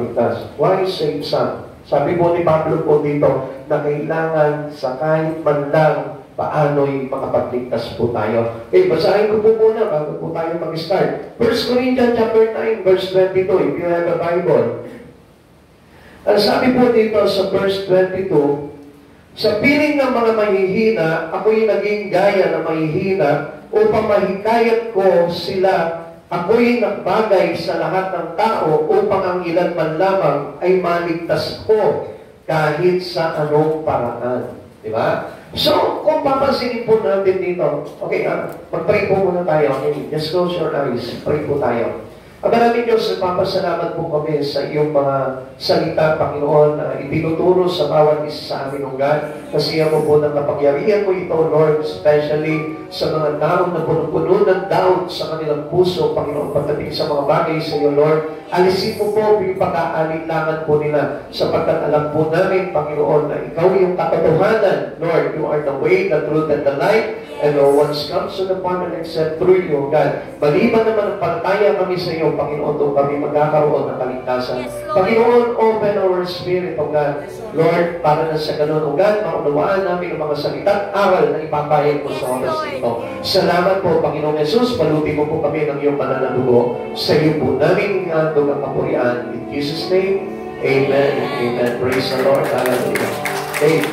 ligtas. Why save some? Sabi po ni Pablo po dito na kailangan sa kahit man lang paano'y makapagligtas po tayo. Okay, basahin ko po muna bago po tayo mag-start. 1 Corinthians chapter 9, verse 22, if you have a Bible. Ang sabi po dito sa verse 22, sa piling ng mga mahihina, ako'y naging gaya na mahihina upang mahikayat ko sila. Ako'y nagbagay sa lahat ng tao upang ang ilan man lamang ay maligtas ko kahit sa anong paraan. Diba? So, kung papansinin po natin dito, okay, mag-pray po muna tayo. Okay? Just close your eyes. Pray po tayo. Maraming Diyos, nagpapasalamat po kami sa iyong mga salita, Panginoon, na itinuturo sa bawat isa sa amin, O God. Kasi ako po ng kapangyarihan mo ito, Lord, especially sa mga tao na puno-puno ng doubt sa kanilang puso, Panginoon, pagdating sa mga bagay sa iyo, Lord. Alisin mo po yung pag-aalinlangan po nila sapagkat alam po namin, Panginoon, na ikaw yung katotohanan, Lord. You are the way, the truth, and the life. And no one comes to the Father except through you, O God. Maliban naman ang palataya kami sa iyo, Panginoon, doon kami magkakaroon ng kaligtasan. Panginoon, open our spirit, O God. Lord, para na sa ganun, O God, maunawaan namin ang mga salita at aral na ipapayag mo sa oras ito. Salamat po, Panginoon Jesus. Palutin mo po kami ng iyong banal na dugo. Sa iyo po namin ingandog ang kapurian. In Jesus' name, Amen. Amen. Praise the Lord. Hallelujah. Okay.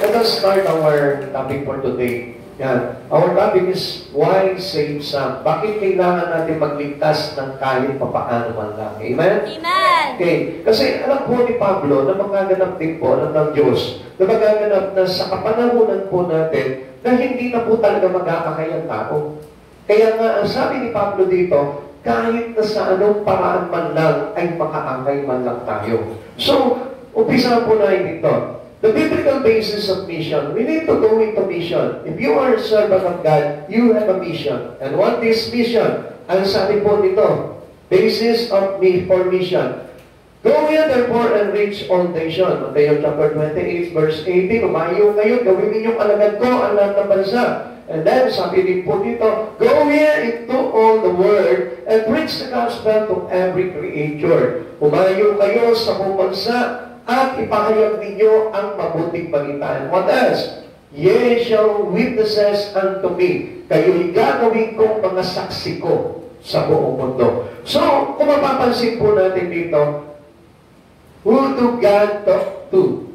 Let us start our topic for today. Yan. Our topic is, why save some? Bakit kailangan natin magligtas ng kahit papaano man lang? Amen? Amen! Okay. Kasi alam po ni Pablo na magaganap din po ng Diyos, na magaganap na sa kapanahunan po natin na hindi na po talaga magkakakayang tao. Kaya nga, ang sabi ni Pablo dito, kahit na sa anong paraan man lang ay makaangay man lang tayo. So, umpisa po na ito. The biblical basis of mission, we need to go into mission. If you are a servant of God, you have a mission. And what is mission? Ang sabi po nito, basis of for mission. Go ye therefore and reach all nations. Matthew chapter 28, verse 18, umayo kayo, gawin ninyong alagad ko ang lahat ng bansa. And then, sabi din po dito, go ye into all the world and preach the gospel to every creature. Umayo kayo sa buong bansa at ipahayag ninyo ang mabuting balita. What else? Ye shall witnesses unto me. Kayo'y gagawin kong mga saksi ko sa buong mundo. So, kung mapapansin po natin dito, who do God talk to?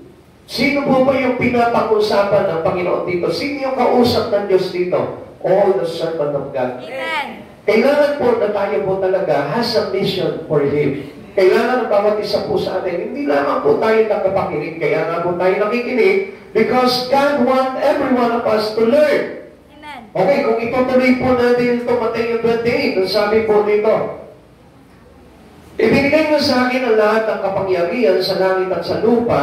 Sino po ba yung pinapag-usapan ng Panginoon dito? Sino yung kausap ng Diyos dito? All the servant of God. Amen. Kailangan po na tayo po talaga has a mission for Him. Kailangan ng bawat isa po sa atin, hindi lamang po tayo nakapakinig, kaya nga po tayo nakikinig, because God wants every one of us to learn. Amen. Okay, kung itutuloy po natin ito, Matthew 28, ang sabi po nito, ibinigay mo sa akin ang lahat ng kapangyarihan sa langit at sa lupa,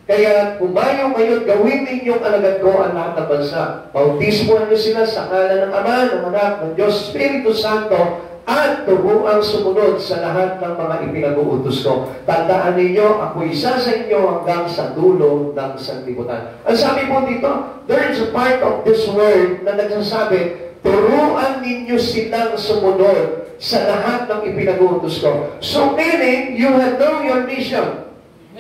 kaya umayo kayo at gawin ninyong alagad ko ang lahat ng bansa. Bautismuhan niyo sila sa ngalan ng Ama, ng Anak, ng Diyos, Espiritu Santo, at turuang sumunod sa lahat ng mga ipinag-uutos ko. Tandaan ninyo, ako isa sa inyo hanggang sa dulo ng sanlibutan. Ang sabi po dito, there is a part of this word na nagsasabi, turuan ninyo silang sumunod sa lahat ng ipinag-uutos ko. So meaning, you have known your mission.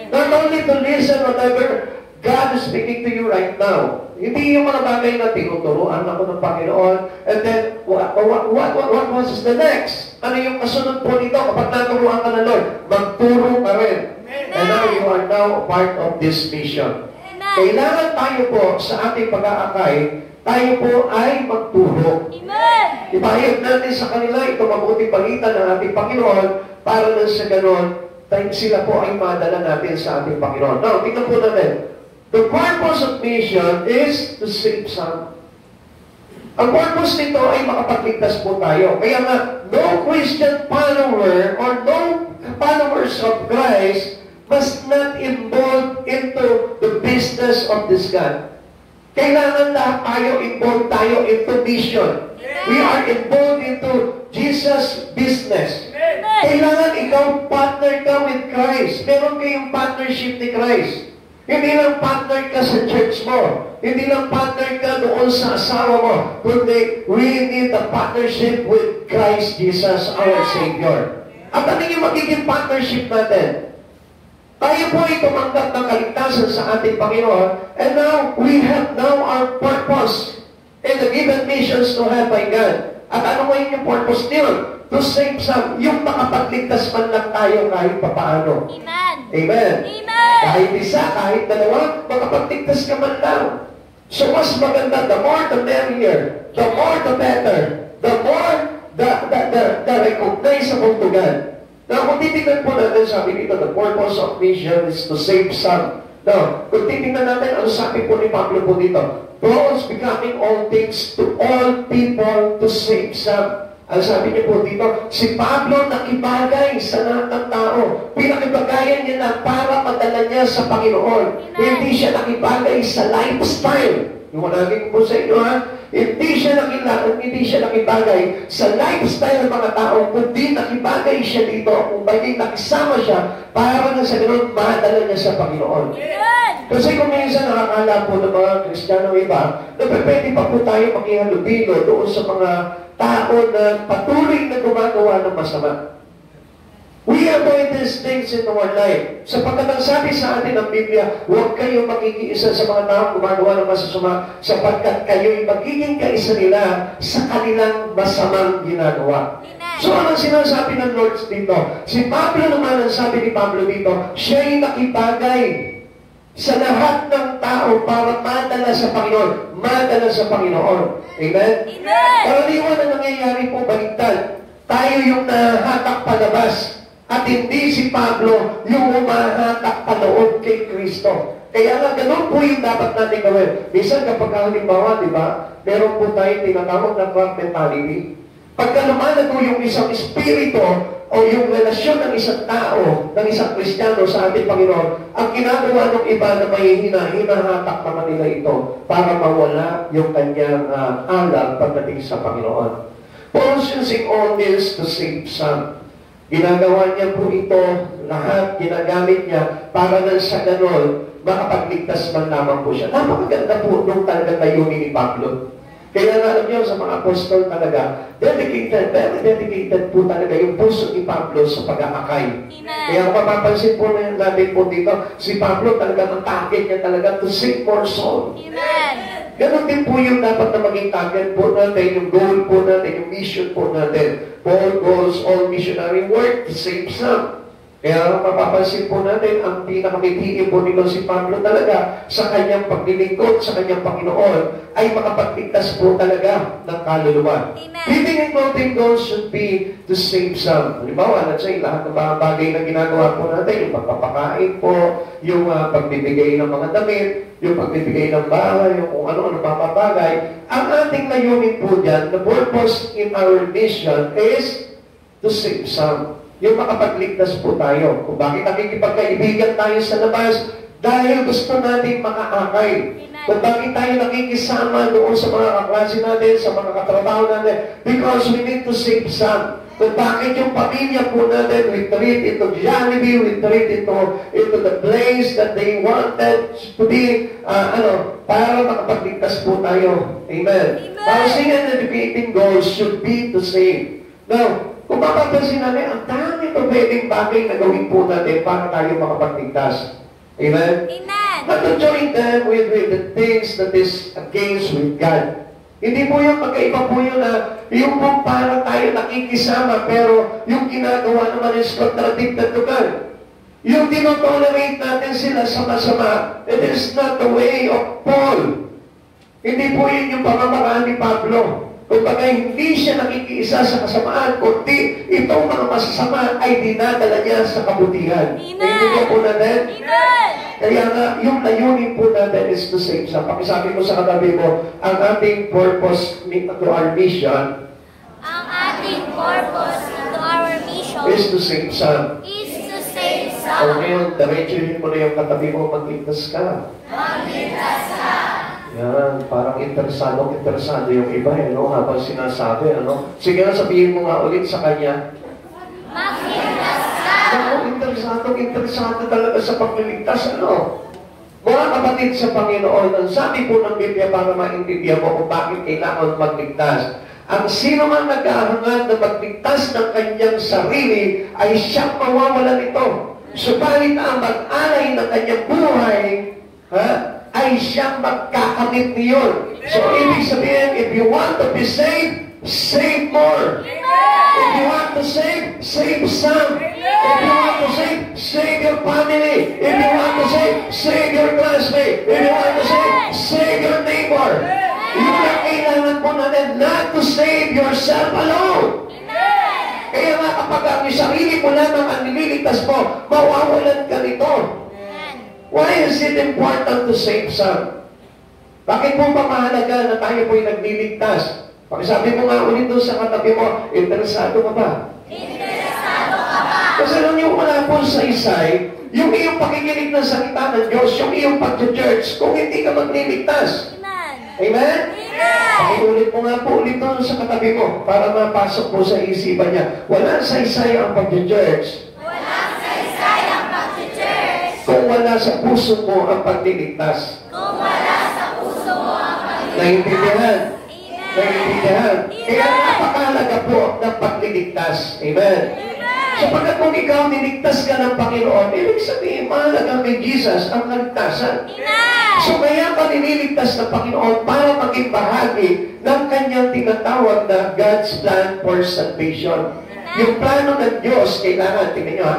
Not only to listen whatever God is speaking to you right now. Hindi yung mga bagay na tinuturuan ako ng Panginoon, and then, what was the next? Ano yung kasunod po nito? Kapag naturuan ka ng Lord, magturo ka rin. And now you are now part of this mission. Amen. Kailangan tayo po sa ating pag-aakay, tayo po ay magturo. Amen. Ipahayag natin sa kanila ito mabuting balita ng ating Panginoon para na sa ganon, sila po ay madala natin sa ating Panginoon. Now, tingnan po natin. The purpose of mission is to save some. Ang purpose nito ay makapagligtas po tayo. Kaya nga, no Christian follower or no followers of Christ must not involve into the business of this God. Kailangan lahat tayo into mission. We are involved into Jesus' business. Kailangan ikaw partner ka with Christ. Meron kayong partnership ni Christ. Hindi lang partner ka sa church mo. Hindi lang partner ka doon sa asawa mo. Kundi we need a partnership with Christ Jesus, our Savior. At ano yung magiging partnership natin? Tayo po ay tumanggap ng kaligtasan sa ating Panginoon, and now, we have now our purpose in the given missions to have by God. At ano ngayon yung purpose niyon? To save some, yung makapagligtas man lang tayo kahit papaano. Amen. Amen. Amen. Kahit isa, kahit dalawa, makapagligtas ka man lang. So mas maganda, the more the merrier, the more the better, the more the recognizable to God. Now, kung titignan po natin, sabi dito, the purpose of mission is to save some. Now, kung titignan natin, ano sabi po ni Pablo po dito? Paul's becoming all things to all people to save some. Ang sabi niyo po dito, si Pablo nakibagay sa lahat ng tao. Pinakibagayan niya na para madala niya sa Panginoon. Hindi siya nakibagay sa lifestyle. Yung managing po sa inyo, ha? Hindi siya nakibagay sa lifestyle ng mga tao, kundi nakibagay siya dito kung bagay nakisama siya para na sa ganoon madala niya sa Panginoon. Kasi kung minsan nakakala po ng mga Kristiyano iba, na pwede pa po tayo makihalubilo doon sa mga tao na patuloy na gumagawa ng masama. We avoid these things in our life. Sapagkat ang sabi sa atin ng Biblia, huwag kayong makikiisa sa mga tao gumagawa ng masasama, sapagkat kayo'y magiging kaisa nila sa kanilang masamang ginagawa. So, anong sinasabi ng Lord dito? Si Pablo naman, ang sabi ni Pablo dito, siya'y nakibagay sa lahat ng tao para madala sa Panginoon. Madala sa Panginoon. Amen? Amen! Karaniwan na nangyayari po baliktad. Tayo yung nahatak palabas. At hindi si Pablo yung humahatak paloob kay Kristo. Kaya nga, ganun po yung dapat natin gawin. Minsan kapag halimbawa, di ba, meron po tayong tinatawag na cult mentality. Pagka lumalago yung isang espiritu o yung relasyon ng isang tao, ng isang Kristiyano sa ating Panginoon, ang ginagawa ng iba na may hinahatak naman nila ito para mawala yung kanyang alam pagdating sa Panginoon. Paul's using all this to save some. Ginagawa niya po ito, lahat ginagamit niya para na sa ganon, makapagligtas man lamang po siya. Napakaganda po nung talaga layunin ni Pablo. Kaya nga alam niyo sa mga apostol talaga, dedicated, very dedicated po talaga yung puso ni Pablo sa pag-aakay. Kaya kung mapapansin po na natin po dito, si Pablo talaga, ang target niya talaga to save more souls. Amen. Ganon din po yung dapat na maging target po natin, yung goal po natin, yung mission po natin. Paul goes all missionary work to save some. Kaya mapapansin po natin, ang pinakamitihin po nito si Pablo talaga sa kanyang paglilingkod sa kanyang Panginoon ay makapagligtas po talaga ng kaluluwa. Living and clothing goals should be to save some. Halimbawa, let's say, lahat ng mga bagay na ginagawa po natin, yung pagpapakain po, yung pagbibigay ng mga damit, yung pagbibigay ng bahay, yung kung ano-ano papapagay. Ang ating layunin po dyan, the purpose in our mission is to save some. Yung makapagligtas po tayo. Kung bakit nakikipagkaibigan tayo sa labas, dahil gusto natin makaakay. Kung bakit tayo nakikisama doon sa mga kaklase natin, sa mga katrabaho natin, because we need to save some. Kung bakit yung pamilya po natin, we treat into Jollibee, we treat into the place that they wanted to be, para makapagligtas po tayo. Amen. Housing and educating goals should be to save. Now, kung mapapansin natin, ang dami ito pwedeng bagay na gawin po natin para tayo makapagligtas. Amen? Amen. Not to join them with the things that is against with God. Hindi po yung magkaiba po yun na yung po para tayo nakikisama pero yung ginagawa naman is contradicted to God. Yung dinotolerate natin sila sa masama, it is not the way of Paul. Hindi po yun yung pamamaraan ni Pablo. Kung bagay hindi siya nakikiisa sa kasamaan, kundi itong mga masasama ay dinadala niya sa kabutihan. Amen po natin? Amen. Kaya nga, yung layunin po natin is to save some. Pakisabi ko sa katabi mo, ang ating purpose to our mission Ang ating purpose to our mission is to save some. is to save O some. ngayon, diretsuhin mo na yung katabi mo, magligtas ka. Magligtas ka. Yan, parang interesado yung iba, no? Habang sinasabi, ano? Sige nga, sabihin mo nga ulit sa kanya. Magligtas ka. Ako, interesado talaga sa pagliligtas, ano? Mga kapatid sa Panginoon, ang sabi po ng Biblia para maintindihan mo kung bakit kailangan magligtas. Ang sino man nag-aahangad na magligtas ng kanyang sarili ay siyang mawawalan nito. Subalit ang mag-alay ng kanyang buhay, ay siyang magkakamit niyon. So, ibig sabihin, if you want to be saved, save more. If you want to save some. If you want to save your family. If you want to save your classmate. If you want to save your neighbor. Yun ang kailangan po natin, not to save yourself alone. Kaya nga kapag ang sarili mo lamang ang nililigtas mo, mawawalan ka nito. Why is it important to save some? Bakit po ba mahalaga na tayo po'y nagliligtas? Pakisabi mo nga ulit doon sa katabi mo, interesado ka ba? Interesado ka ba? Kasi alam niyo, wala po sa isay, yung iyong pakikinig ng salita ng Diyos, yung iyong pag-church, kung hindi ka magliligtas. Amen? Pakiulit mo nga po ulit doon sa katabi mo para mapasok po sa isipan niya. Wala sa isay ang pag-church. Kung wala sa puso mo ang pagliligtas. Kung wala sa puso mo ang pagliligtas. Naintindihan? Naintindihan? Kaya napakahalaga po ng pagliligtas. Amen? Sapagkat kung ikaw niligtas ka ng Panginoon, ibig sabihin, mahalaga kay Jesus ang kaligtasan. So kaya pa nililigtas ng Panginoon para maging bahagi ng kanyang tinatawag na God's plan for salvation. Yung plano ng Diyos, kailangan, tingnan nyo ha,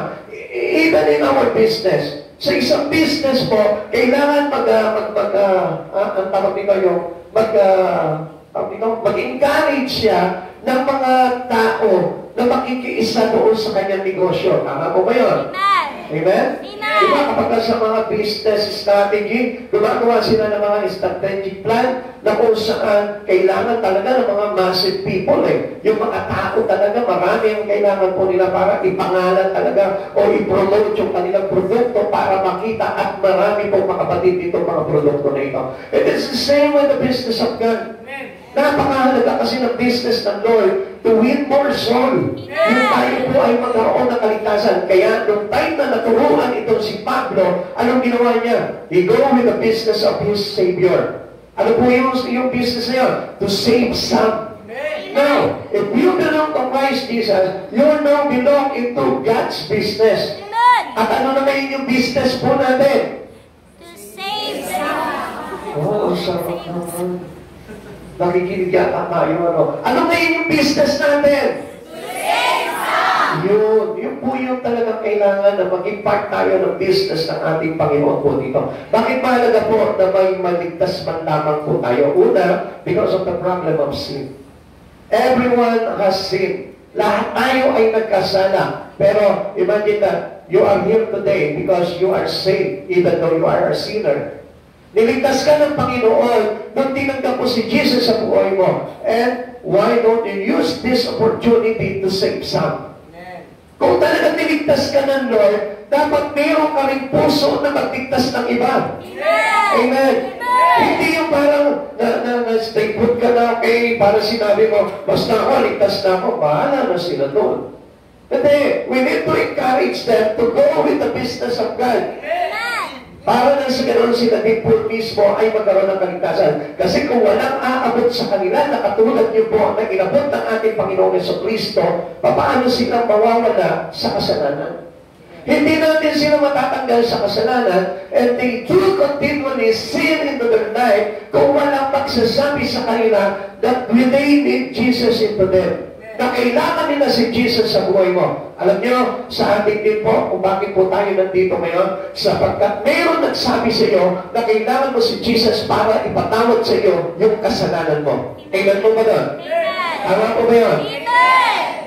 even in our business, sa isang business po, kailangan mag-encourage siya ng mga tao na makikiisa doon sa kanyang negosyo. Tama po ba yun? Amen? Diba kapag sa mga business strategy, gumagawa sila ng mga strategic plan na kung saan kailangan talaga ng mga massive people Yung mga tao talaga, marami ang kailangan po nila para ipangalan talaga o i-promote yung kanilang produkto para makita at marami pong makapatid dito mga produkto na ito. It is the same with the business of God. Napakahalaga kasi ng business ng Lord to win more soul. Yung tayo po ay magkaroon ng kaligtasan. Kaya nung time na naturuan itong si Pablo, anong ginawa niya? He go with the business of his Savior. Ano po yung business na yun? To save some. Now, if you belong to Christ Jesus, you now belong into God's business. At ano na ngayon yung business po natin? To save some. Sarap naman. Nakikinig yata tayo, ano ngayon yung business natin? Yun po yung talagang kailangan na maging part tayo ng business ng ating Panginoon po dito. Bakit mahalaga po na may maligtas man lamang po tayo? Una, because of the problem of sin. Everyone has sinned. Lahat tayo ay nagkasala. Pero imagine that you are here today because you are saved even though you are a sinner. Niligtas ka ng Panginoon nung tinanggap mo si Jesus sa buhay mo. And why don't you use this opportunity to save some? Kung talagang niligtas ka ng Lord, dapat meron ka rin puso na magligtas ng iba. Amen. Hindi yung parang stay put ka na, okay, para sinabi mo, basta ako, ligtas na ako, bahala na sila doon. Hindi, we need to encourage them to go with the business of God. Para na sa ganoon sila din po mismo ay magkaroon ng kaligtasan. Kasi kung walang aabot sa kanila na katulad niyo po na inabot ng ating Panginoong Jesucristo, paano silang mawawala sa kasalanan? Hindi natin sila matatanggal sa kasalanan and they do continually sin into their life kung walang magsasabi sa kanila that they need Jesus into them. Na kailangan nila si Jesus sa buhay mo. Alam niyo, sa ating din po, kung bakit po tayo nandito ngayon, sapagkat mayroon nagsabi sa iyo na kailangan mo si Jesus para ipatawad sa iyo yung kasalanan mo. Amen mo ba doon? Tama po ba yun?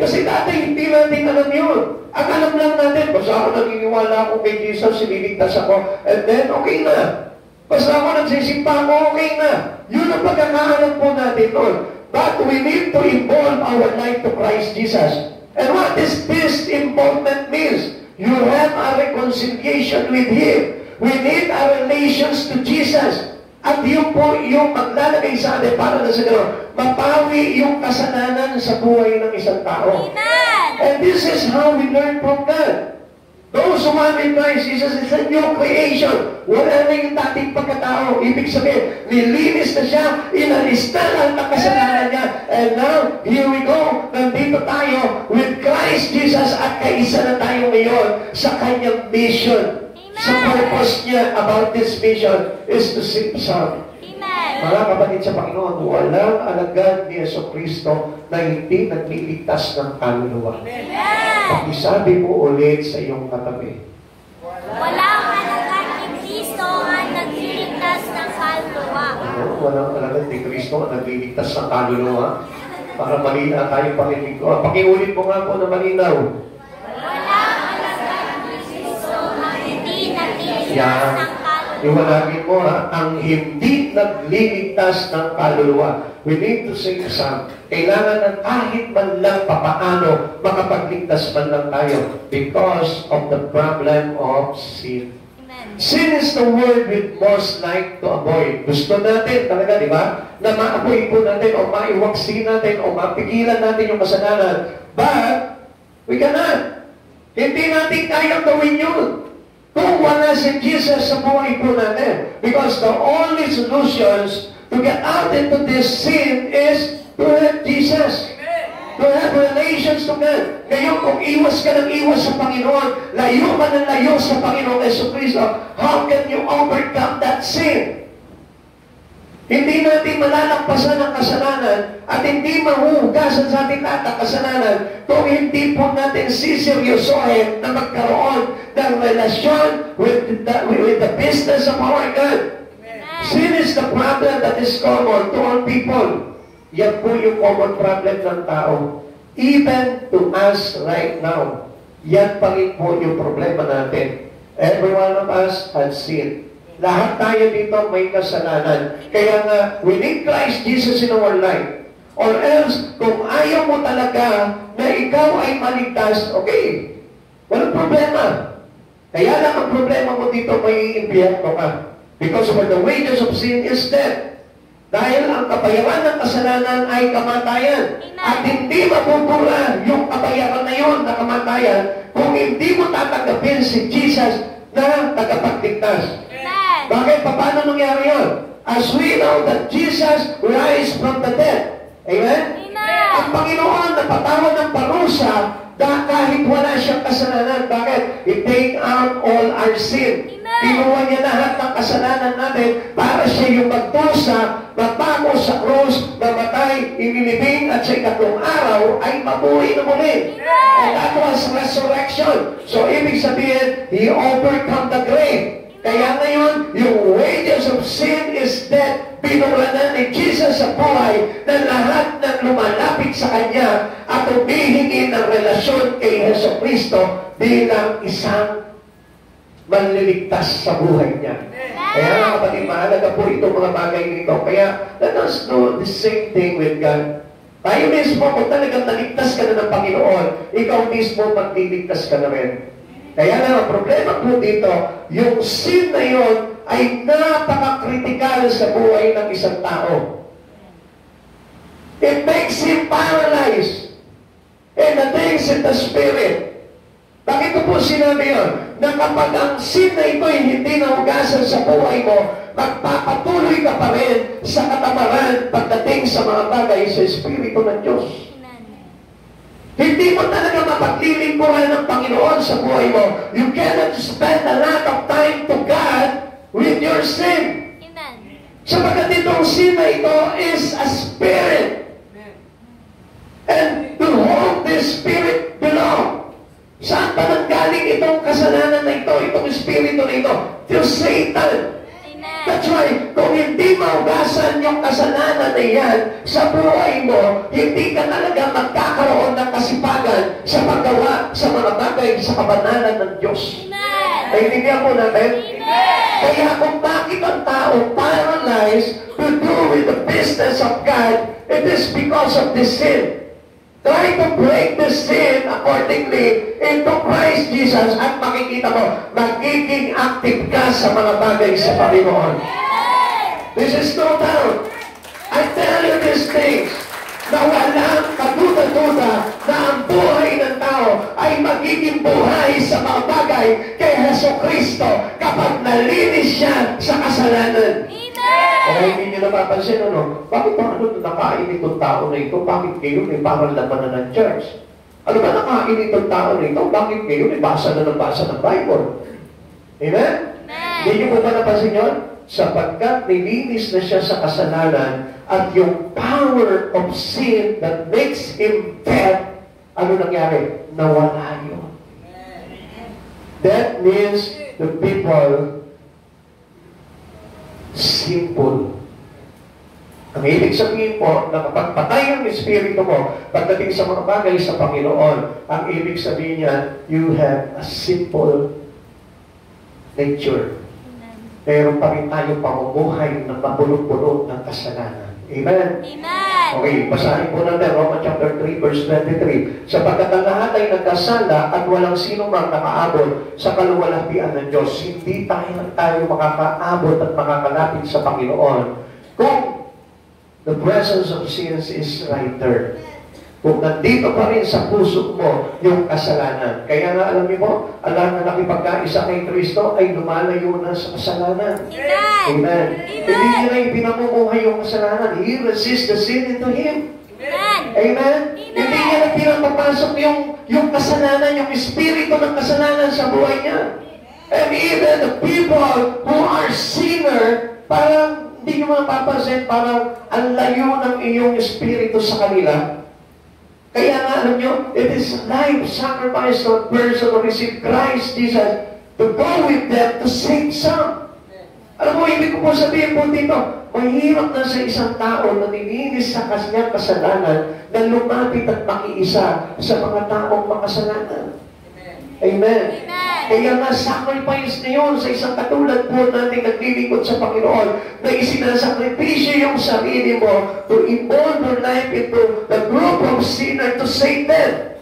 Kasi dati hindi natin alam yun. Ang alam lang natin, basta ako naniniwala ako kay Jesus, siniligtas ako, and then okay na. Basta ako nagsisimpa ako, okay na. Yun ang pagkakaalam po natin noon. But we need to involve our life to Christ Jesus. And what does this involvement means? You have a reconciliation with Him. We need our relations to Jesus. At yun po yung maglalagay sa atin para na sa gano'n, mapawi yung kasalanan sa buhay ng isang tao. Amen. And this is how we learn from God. Those who are in Christ Jesus is a new creation. Wala na yung dating pagkatao. Ibig sabihin, nilinis na siya, inalis na lang ang kasalanan niya. And now, here we go. Nandito tayo with Christ Jesus at kaisa na tayo ngayon sa kanyang mission. Sa purpose niya about this mission is to save some. Mga kapatid sa Panginoon, walang alagad ni Jesucristo na hindi nagliligtas ng kaluluwa. Pakisabi mo ulit sa iyong katabi. Walang alagad ni Kristo ang nagliligtas ng kaluluwa. Walang alagad ni Kristo ang nagliligtas ng kaluluwa. Para malina tayo pakinig ko. Pakiulit mo nga po na malinaw. Walang alagad ni Kristo ang hindi nagliligtas Yan. ng kaluluwa. Iwanagin mo ha, ang hindi nagliligtas ng kaluluwa. We need to save some. Kailangan na kahit man lang papaano makapagligtas man lang tayo because of the problem of sin. Amen. Sin is the word we most like to avoid. Gusto natin talaga, di ba? Na maapoy po natin o maiwaksin natin o mapigilan natin yung kasalanan. But, we cannot. Hindi natin kayang gawin yun. Kung wala si Jesus sa buhay po natin. Because the only solutions to get out into this sin is to have Jesus. To have relations to God. Ngayon, kung iwas ka ng iwas sa Panginoon, layo ka ng layo sa Panginoon Jesucristo, how can you overcome that sin? Hindi natin malalampasan ang kasalanan at hindi mahuhugasan sa ating lahat ang kasalanan kung hindi po natin siseryosohin na magkaroon ng relasyon with the business of our God. Sin is the problem that is common to all people. Yan po yung common problem ng tao. Even to us right now. Yan pa rin po yung problema natin. Every one of us has sinned. Lahat tayo dito may kasalanan. Kaya nga, we need Christ Jesus in our life. Or else, kung ayaw mo talaga na ikaw ay maligtas, okay, walang problema. Kaya lang ang problema mo dito, may impyerno ka. Because for the wages of sin is death. Dahil ang kabayaran ng kasalanan ay kamatayan. At hindi mapupura yung kabayaran na yun na kamatayan kung hindi mo tatanggapin si Jesus na tagapagligtas. Bakit? Paano nangyari yun? As we know that Jesus rise from the dead. Amen? Amen. Ang Panginoon napatawad ng parusa kahit wala siyang kasalanan. Bakit? He take out all our sin. Pinuha niya lahat ng kasalanan natin para siya yung magdusa, magbago sa krus, mamatay, inilibing, at sa ikatlong araw ay mabuhay na muli. And that was resurrection. So, ibig sabihin, He overcome the grave. Kaya ngayon, yung wages of sin is death. Pinura na ni Jesus sa buhay na lahat ng lumalapit sa Kanya at humihingi ng relasyon kay Jesucristo bilang isang manliligtas sa buhay niya. Kaya nga kapatid, mahalaga po itong mga bagay nito. Kaya let us do the same thing with God. Tayo mismo, kung talagang naligtas ka na ng Panginoon, ikaw mismo magliligtas ka na rin. Kaya nga, ang problema po dito, yung sin na yun ay napaka-critical sa buhay ng isang tao. It makes him paralyzed and the things in the spirit. Bakit ko po sinabi yun? Na kapag ang sin na ito ay hindi nahugasan sa buhay mo, magpapatuloy ka pa rin sa katamaran pagdating sa mga bagay sa Espiritu ng Diyos. Hindi mo talaga mapaglilingkuran ng Panginoon sa buhay mo. You cannot spend a lot of time to God with your sin. Amen. Sapagkat itong sin na ito is a spirit. And to whom this spirit belong. Saan pa nanggaling itong kasalanan na ito, itong espiritu na ito? To Satan. That's why, kung hindi maugasan yung kasalanan na yan sa buhay mo, hindi ka talaga magkakaroon ng kasipagan sa paggawa sa mga bagay sa kabanalan ng Diyos. Naiintindihan po natin? Kaya kung bakit ang tao paralyzed to do with the business of God, it is because of this sin. Try to break the sin accordingly into Christ Jesus at makikita mo, magiging active ka sa mga bagay sa Panginoon. This is no doubt. I tell you these things. na walang kaduda-duda na ang buhay ng tao ay magiging buhay sa mga bagay kay Jesucristo kapag nalinis siya sa kasalanan. Kaya hindi nyo napapansin, ano? Bakit ba nakain itong tao na ito? Bakit kayo may parang laman na ng church? Ano ba nakain itong tao na ito? Bakit kayo may basa na ng basa ng Bible? Amen? Hindi nyo po ba napansin yun? Sapagkat nilinis na siya sa kasalanan at yung power of sin that makes him dead, ano nangyari? Nawala yun. That means the people simple. Ang ibig sabihin po, na kapag patay ang espiritu mo, pagdating sa mga bagay sa Panginoon, ang ibig sabihin niya, you have a simple nature. Pero pa rin tayo pamumuhay ng mabulok-bulok ng kasalanan. Amen? Amen! Okay, basahin po natin Romans chapter 3, verse 23. Sapagkat ang lahat ay nagkasala at walang sino mang nakaabot sa kaluwalhatian ng Diyos, hindi tayo makakaabot at makakalapit sa Panginoon kung the presence of sins is right there. Kung nandito pa rin sa puso mo yung kasalanan. Kaya nga alam niyo po, alam na nakipagkaisa kay Kristo ay lumalayo na sa kasalanan. Amen! Amen. Amen. Hindi niya na ipinamumuhay yung kasalanan. He resists the sin into Him. Amen! Amen? Hindi niya na pinapapasok yung kasalanan, yung espiritu ng kasalanan sa buhay niya. And even the people who are sinner, parang hindi nyo mapapansin, parang ang layo ng iyong espiritu sa kanila. Kaya nga, alam nyo, it is life sacrifice to a person who receive Christ Jesus to go with them to save some. Alam mo, ibig ko po sabihin po dito, mahirap na sa isang tao na nilinis sa kanyang kasalanan na lumapit at makiisa sa mga taong makasalanan. Amen. Amen. Kaya nga, sacrifice na yun sa isang katulad po natin naglilingkod sa Panginoon na isinasakripisyo yung sarili mo to involve your life into the group of sinner to save them.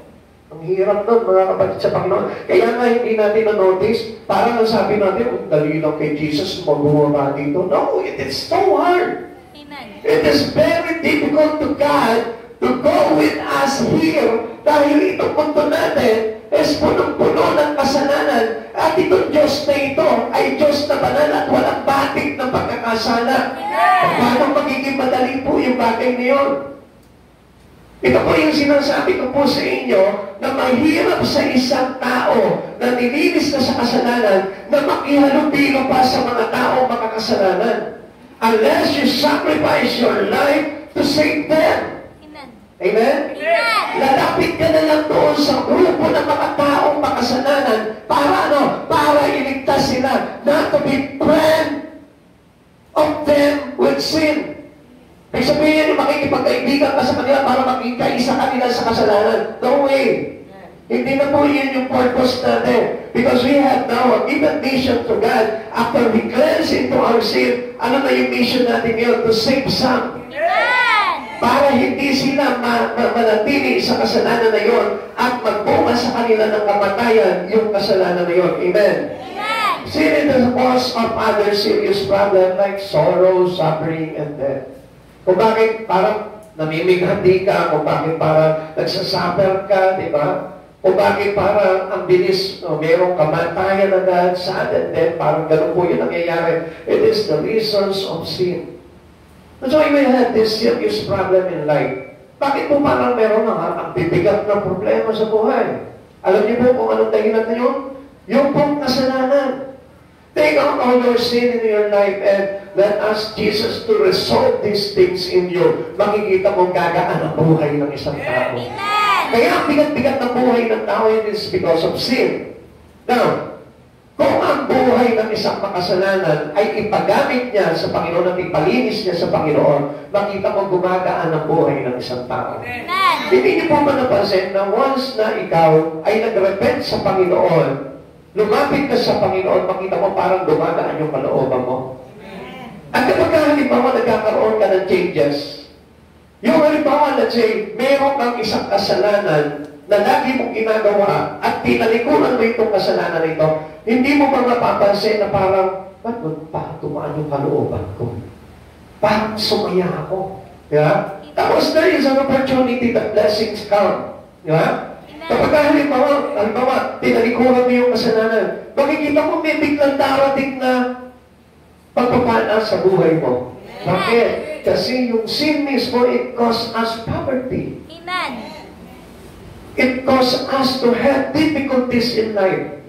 Ang hirap nun, mga kapatid sa Panginoon. Kaya nga, hindi natin na-notice, parang ang sabi natin, ang dali lang kay Jesus magbuwa dito. No, it is so hard. Amen. It is very difficult to God to go with us here dahil itong mundo natin is punong-puno ng kasalanan at itong Diyos na ito ay Diyos na banal at walang batik ng pagkakasala. Paano magiging madali po yung bagay na yun? Ito po yung sinasabi ko po sa inyo na mahirap sa isang tao na nilinis na sa kasalanan na makihalubilo pa sa mga taong makakasalanan unless you sacrifice your life to save them. Amen? Amen. Lalapit ka na lang doon sa grupo ng mga taong makasalanan para ano? Para iligtas sila. Not to be friend of them with sin. May sabihin, makikipagkaibigan ka sa kanila para makikaisa kanila sa kasalanan. No way. Hindi na po yun yung purpose natin. Because we have now a given mission to God. After we cleanse into our sin, ano na yung mission natin yun? To save some. Para hindi sila manatili sa kasalanan na yon at magbunga sa kanila ng kamatayan yung kasalanan na yon. Amen? Amen. Sin is the cause of other serious problems like sorrow, suffering, and death. Kung bakit parang namimighati ka, kung bakit parang nagsasuffer ka, di ba? Kung bakit parang ang bilis, merong kamatayan agad, sudden death, parang ganun po yung nangyayari. It is the reasons of sin. That's why we have this serious problem in life. Bakit po parang meron ang bibigat na problema sa buhay? Alam niyo po kung anong dahilan na yun? Yung pong kasalanan. Take out all your sin in your life and let ask Jesus to resolve these things in you. Makikita mo gagaan ang buhay ng isang tao. Kaya ang bigat-bigat ng buhay ng tao is because of sin. Now, kung ang buhay ng isang makasalanan ay ipagamit niya sa Panginoon at ipalinis niya sa Panginoon, makita mo gumagaan ang buhay ng isang tao. Amen. Hindi niyo po ba napansin na once na ikaw ay nag-repent sa Panginoon, lumapit ka sa Panginoon, makita mo parang gumagaan yung kalooban mo. At kapag halimbawa nagkakaroon ka ng changes, yung halimbawa, let's say, meron kang isang kasalanan na lagi mong ginagawa at pinalikuran mo itong kasalanan ito, hindi mo ba napapansin na parang, ba't mo parang tumaan yung kalooban ko? Parang sumaya ako. Yeah? Tapos there is an opportunity that blessings come. Di ba? Kapag halimbawa, tinalikuran mo yung kasalanan, makikita mo may biglang darating na pagpapala sa buhay mo. Bakit? Kasi yung sin mismo, it causes us poverty. Amen. It causes us to have difficulties in life.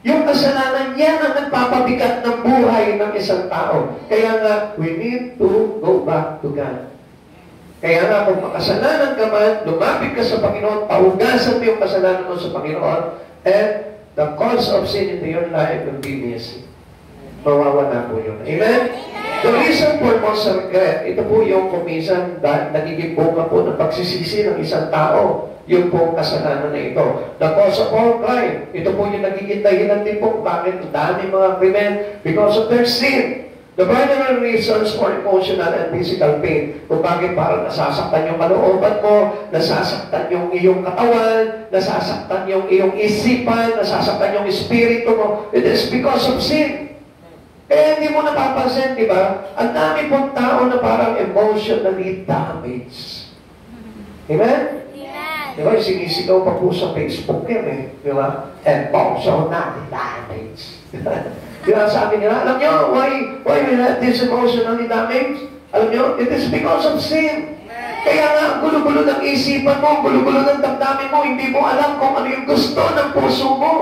Yung kasalanan yan ang nagpapabigat ng buhay ng isang tao. Kaya nga, we need to go back to God. Kaya nga, kung makasalanan ka man, lumapit ka sa Panginoon, paugasan mo yung kasalanan mo sa Panginoon, and the cause of sin into your life will be missing. Mawawala po yun. Amen? The reason for most regret, ito po yung kumisan nagiging bunga po ng pagsisisi ng isang tao, yung pong kasalanan na ito. The cause of all crime, ito po yung nagiging dahilan din po bakit dami mga krimen because of their sin. The primary reasons for emotional and physical pain, kung bakit parang nasasaktan yung kalooban mo, nasasaktan yung iyong katawan, nasasaktan yung iyong isipan, nasasaktan yung espiritu mo, it is because of sin. Eh, hindi mo napapansin, di ba? Ang dami pong tao na parang emotionally damaged. Amen? Di ba? Sinisigaw pa po sa Facebook yan eh. Di ba? Emotionally damaged. Di ba? Sabi nila, alam nyo, why we have this emotionally damaged? Alam nyo, it is because of sin. Kaya nga, gulo-gulo ng isipan mo, gulo-gulo ng damdamin mo, hindi mo alam kung ano yung gusto ng puso mo.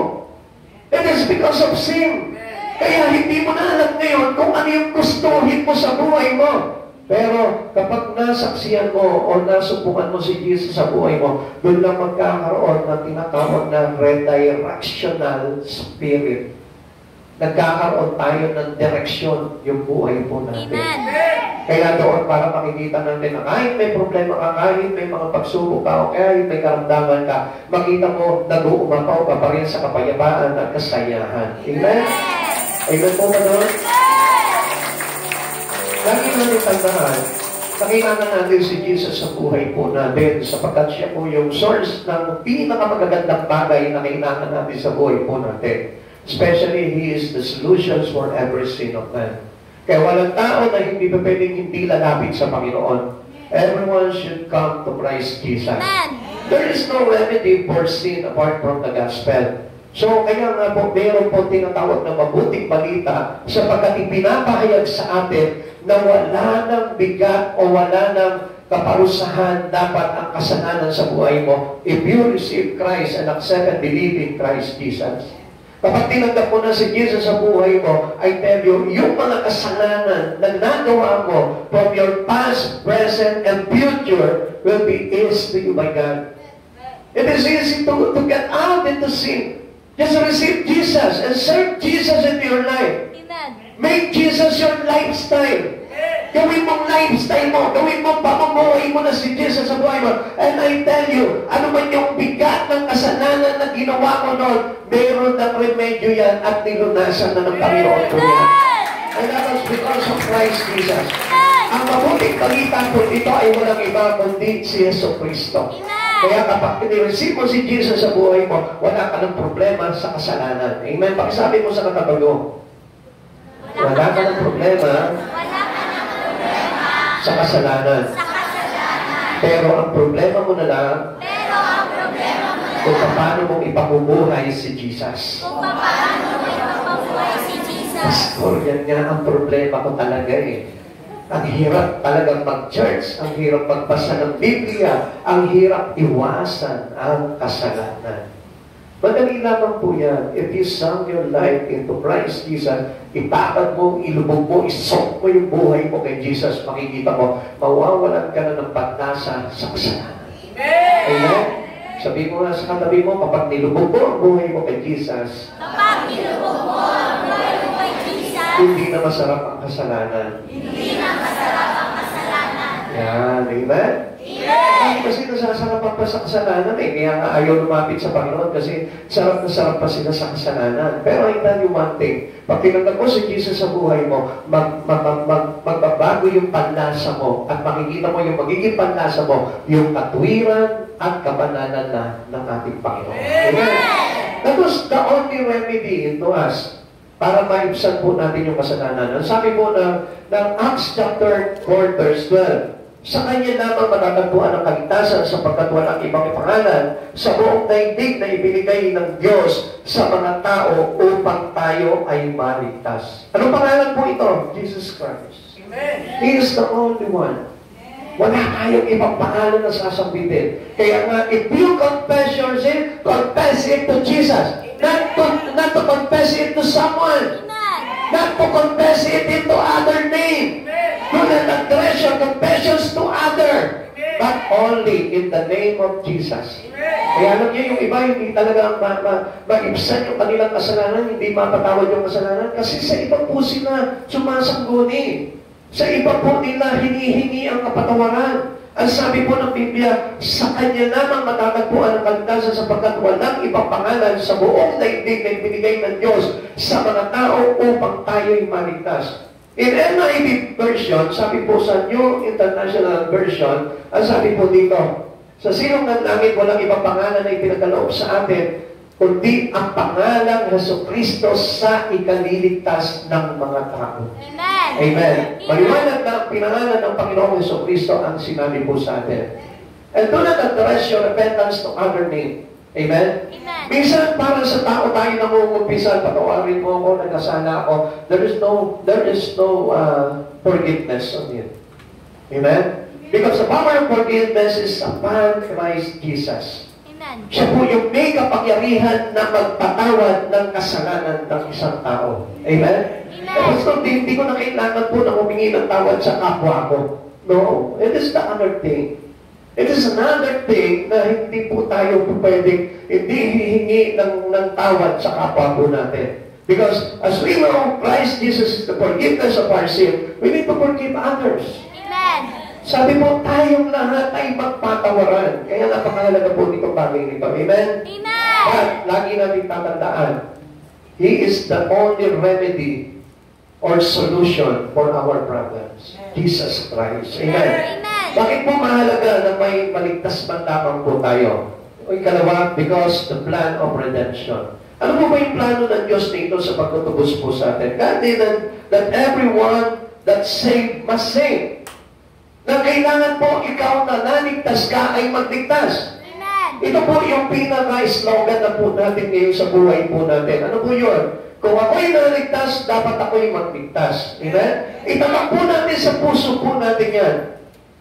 It is because of sin. Kaya hindi mo na alam ngayon kung ano yung gustuhin mo sa buhay mo. Pero kapag nasaksiyan mo o nasubukan mo si Jesus sa buhay mo, doon lang magkakaroon ng tinatawag na redirectional spirit. Nagkakaroon tayo ng direksyon yung buhay po natin. Amen. Kaya doon para makikita natin na kahit may problema ka, kahit may mga pagsubok ka, o kahit may karamdaman ka, makita mo nag-uumapaw ka pa rin sa kapayapaan at kasayahan. Amen? Amen po ba doon? Lagi natin tandaan, nakailangan natin si Jesus sa buhay po natin sapagkat siya po yung source ng pinakamagagandang bagay na kailangan natin sa buhay po natin. Especially, He is the solutions for every sin of man. Kaya walang tao na hindi pa pwedeng hindi lalapit sa Panginoon. Everyone should come to Christ Jesus. There is no remedy for sin apart from the gospel. So, kaya nga po, meron po tinatawag na mabuting balita sapagkat ipinapahayag sa atin na wala ng bigat o wala ng kaparusahan dapat ang kasalanan sa buhay mo if you receive Christ and accept and believe in Christ Jesus. Kapag tinanggap mo na si Jesus sa buhay mo, I tell you, yung mga kasalanan na nagawa mo from your past, present, and future will be eased to you by God. It is easy to get out into sin. Just receive Jesus and serve Jesus in your life. Amen. Make Jesus your lifestyle. Gawin mong lifestyle mo. Gawin mong pamumuhay mo na si Jesus sa buhay mo. And I tell you, ano man yung bigat ng kasalanan na ginawa mo noon, meron ng remedyo yan at nilunasan na ng Panginoon ko yan. And that was because of Christ Jesus. Ang mabuting balita po ito ay walang iba kundi si Yesu Cristo. Kaya kapag nireceive mo si Jesus sa buhay mo, wala ka ng problema sa kasalanan. Amen? Pakisabi mo sa katabi mo, wala ka ng problema sa kasalanan. Pero ang problema mo na lang, kung paano mong ipamumuhay si Jesus. Pastor, yan nga ang problema ko talaga eh. Ang hirap talagang mag-church, ang hirap magbasa ng Biblia, ang hirap iwasan ang kasalanan. Madali lamang po yan. If you sum your life into Christ Jesus, itakad mo, ilubog mo, isok mo yung buhay mo kay Jesus, makikita mo, mawawalan ka na ng pag-asa sa kasalanan. Amen? Sabi mo nga sa katabi mo, kapag nilubog mo ang buhay mo kay Jesus, Kapag nilubog mo ang buhay mo kay Jesus, hindi na masarap ang kasalanan. hindi na masarap ang kasalanan. Yan, amen? Ay, kasi nasasarapan pa sa kasalanan eh. Kaya nga ayaw lumapit sa Panginoon kasi sarap na sarap pa sila sa kasalanan. Pero I tell you one thing, pag tinanggap mo si Jesus sa buhay mo, magbabago yung panlasa mo at makikita mo yung magiging panlasa mo, yung katwiran at kabanalan na ng ating Panginoon. Amen? That was the only remedy to us para maibsan po natin yung kasalanan. Ang sabi po ng Acts chapter 4 verse 12, Sa Kanya lamang matatagpuan ang kaligtasan sapagkat walang ibang pangalan sa buong daigdig na ibinigay ng Diyos sa mga tao upang tayo ay maligtas. Anong pangalan po ito? Jesus Christ. Amen. He is the only one. Wala tayong ibang pangalan na sasambitin. Kaya nga, if you confess your sin, confess it to Jesus. Not to confess it to someone. Not to confess it into other name. Do not address your confessions to other. But only in the name of Jesus. Kaya alam niyo, yung iba, hindi talaga maibsan yung kanilang kasalanan, hindi mapatawad yung kasalanan. Kasi sa iba po sila sumasangguni. Sa iba po nila hinihingi ang kapatawaran. Ang sabi po ng Biblia, sa Kanya lamang matatagpuan ang kaligtasan sapagkat walang ibang pangalan sa buong daigdig na ibinigay ng Diyos sa mga tao upang tayo'y maligtas. In NIV version, sabi po sa New International Version, ang sabi po dito, sa silong ng langit walang ibang pangalan na ipinagkaloob sa atin, kundi ang pangalang Jesucristo sa ikaliligtas ng mga tao. Amen. Amen. Maliwanag na ang pinangalan ng Panginoong Jesucristo ang sinabi po sa atin. And do not address your repentance to other name. Amen? Amen. Minsan, para sa tao tayo nangungumpisan, patawarin mo ako, nagkasala ako, there is no forgiveness on it. Amen? Because the power of forgiveness is upon Christ Jesus. Amen. Siya po yung may kapangyarihan na magpatawad ng kasalanan ng isang tao. Amen? Tapos hindi ko na kailangan po na humingi ng tawad sa kapwa ko. No, it is the other thing. It is another thing na hindi po tayo pwedeng hindi hihingi ng tawad sa kapwa po natin. Because as we know, Christ Jesus is the forgiveness of our sin, we need to forgive others. Amen. Sabi po, tayong lahat ay magpatawaran. Kaya napakahalaga po nitong bagay nito. Amen? Amen. But lagi natin tatandaan, He is the only remedy or solution for our problems. Jesus Christ. Amen. Amen. Bakit po mahalaga na may maligtas man lamang po tayo? O ikalawa, because the plan of redemption. Ano po ba yung plano ng Diyos dito sa pagtutubos po sa atin? God did that everyone that saved must save. Na kailangan po ikaw na naligtas ka ay magligtas. Amen. Ito po yung pinaka-slogan na po natin ngayon sa buhay po natin. Ano po yun? Kung ako'y naligtas, dapat ako'y magligtas. Amen? Itamak po natin sa puso po natin yan.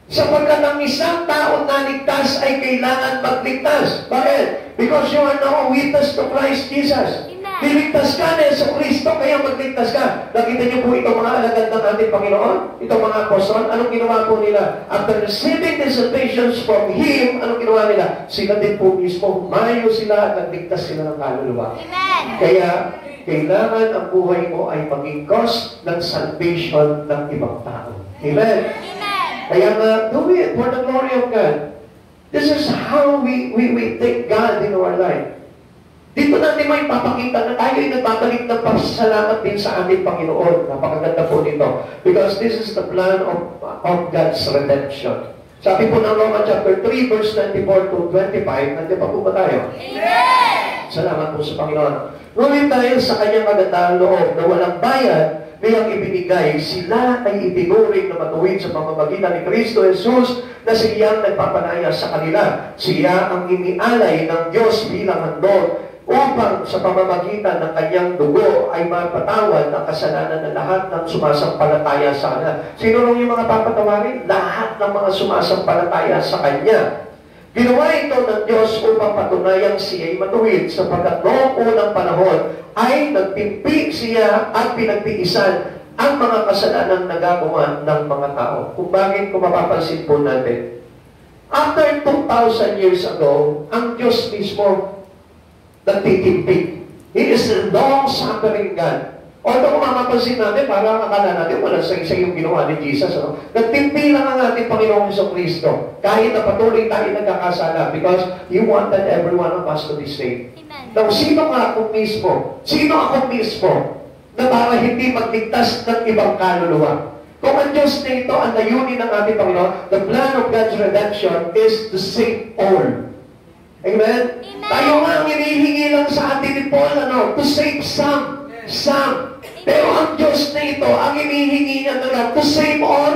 Sapagkat ang isang tao naligtas ay kailangan magligtas. Bakit? Because you are now a witness to Christ Jesus. Niligtas ka na sa Kristo, kaya magligtas ka. Nakita niyo po itong mga alagad ng ating Panginoon, itong mga apostol, anong ginawa po nila? After receiving the salvations from Him, anong ginawa nila? Sila din po mismo, humayo sila at nagligtas sila ng kaluluwa. Amen. Kaya, kailangan ang buhay mo ay maging cause ng salvation ng ibang tao. Amen? Amen. Kaya nga, do it for the glory of God. This is how we thank God in our life. Dito natin may papakita na tayo ay nagbabalik ng pasasalamat din sa ating Panginoon. Napakaganda po nito. Because this is the plan of God's redemption. Sabi po ng Romans chapter 3, verse 24 to 25, nandiyan pa po ba tayo? Amen. Salamat po sa Panginoon. Ngunit dahil sa kanyang magandang loob na walang bayad, niyang ibinigay, sila ay itinuring na matuwid sa pamamagitan ni Kristo Jesus na siyang nagpapanaya sa kanila. Siya ang inialay ng Diyos bilang handog upang sa pamamagitan ng kanyang dugo ay mapatawad ang kasalanan ng lahat ng sumasampalataya sa Kanya. Sino nung yung mga papatawarin? Lahat ng mga sumasampalataya sa Kanya. Ginawa ito ng Diyos upang patunayang siya ay matuwid sapagkat noong unang panahon ay nagtimpi siya at pinagtiisan ang mga kasalanang nagagawa ng mga tao. Kung bakit, kung mapapansin po natin, after 2,000 years ago, ang Diyos mismo nagtitimpi. He is a long-suffering God. Although kung mapapansin natin, parang akala natin wala sa isa yung ginawa ni Jesus. Ano? Nagtimpi lang ang ating Panginoong Jesucristo. Kahit na patuloy tayo nagkakasala because He wanted every one of us to be saved. Amen. Now, sino ka ako mismo? Sino ako mismo na para hindi magligtas ng ibang kaluluwa? Kung ang Diyos na ito, ang layunin ng ating Panginoon, the plan of God's redemption is to save all. Amen? Tayo nga ang hinihingi lang sa atin ni Paul, to save some. Some. Pero ang Diyos na ito, ang hinihingi niya na to save all.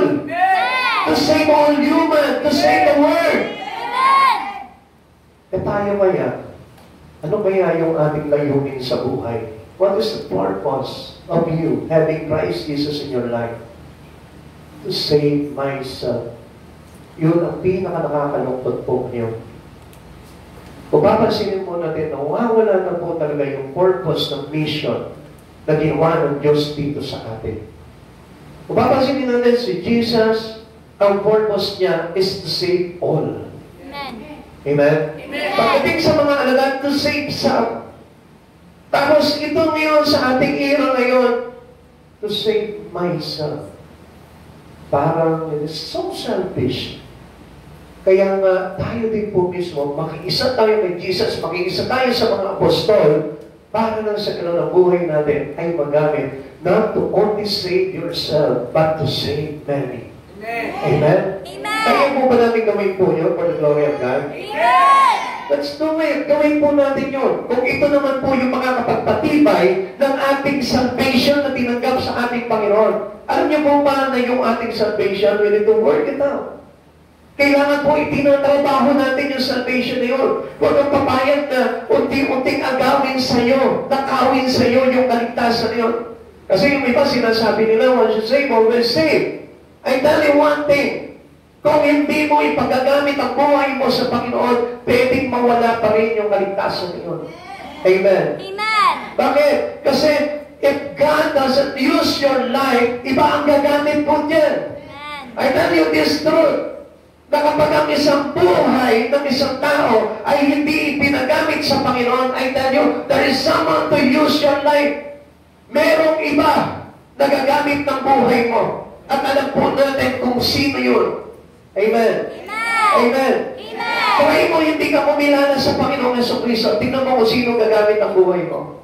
To save all human. To save the world. Amen. E tayo kaya, ano kaya yung ating layunin sa buhay? What is the purpose of you having Christ Jesus in your life? To save myself. Yun ang pinaka-nakakalungkot po niyo. Kung papansinin mo natin, nawawala na po talaga yung purpose ng mission na ginawa ng Diyos dito sa atin. Kung papansinin natin si Jesus, ang purpose niya is to save all. Amen. Amen? Pagdating sa mga alagad, to save some. Tapos ito ngayon sa ating era ngayon, to save myself. Parang it is so selfish. Kaya nga tayo din po mismo, makiisa tayo kay Jesus, makiisa tayo sa mga apostol, para lang sa kanilang buhay natin ay magamit not to only save yourself, but to save many. Amen? Amen. Kaya po ba natin gawin po yun for the glory of God? Amen. Let's do it. Gawin po natin yun. Kung ito naman po yung mga kapagpatibay ng ating salvation na tinanggap sa ating Panginoon. Alam niyo po ba na yung ating salvation, we need to work it out. Kailangan po itinatrabaho natin yung salvation na yun. Huwag kang papayag na unti-unting agawin sa'yo, nakawin sa'yo yung kaligtasan na yun. Kasi yung iba sinasabi nila, once you save, always save. I tell you one thing, kung hindi mo ipagagamit ang buhay mo sa Panginoon, pwedeng mawala pa rin yung kaligtasan na yun. Amen. Amen. Bakit? Kasi if God doesn't use your life, iba ang gagamit po niyan. Amen. I tell you this truth, na kapag ang isang buhay ng isang tao ay hindi ipinagamit sa Panginoon, I tell you, there is someone to use your life. Merong iba na gagamit ng buhay mo. At alam po natin kung sino yun. Amen. Amen. Amen. Amen. Try mo hindi ka kumilala sa Panginoong Jesucristo. Tingnan mo kung sino gagamit ang buhay mo.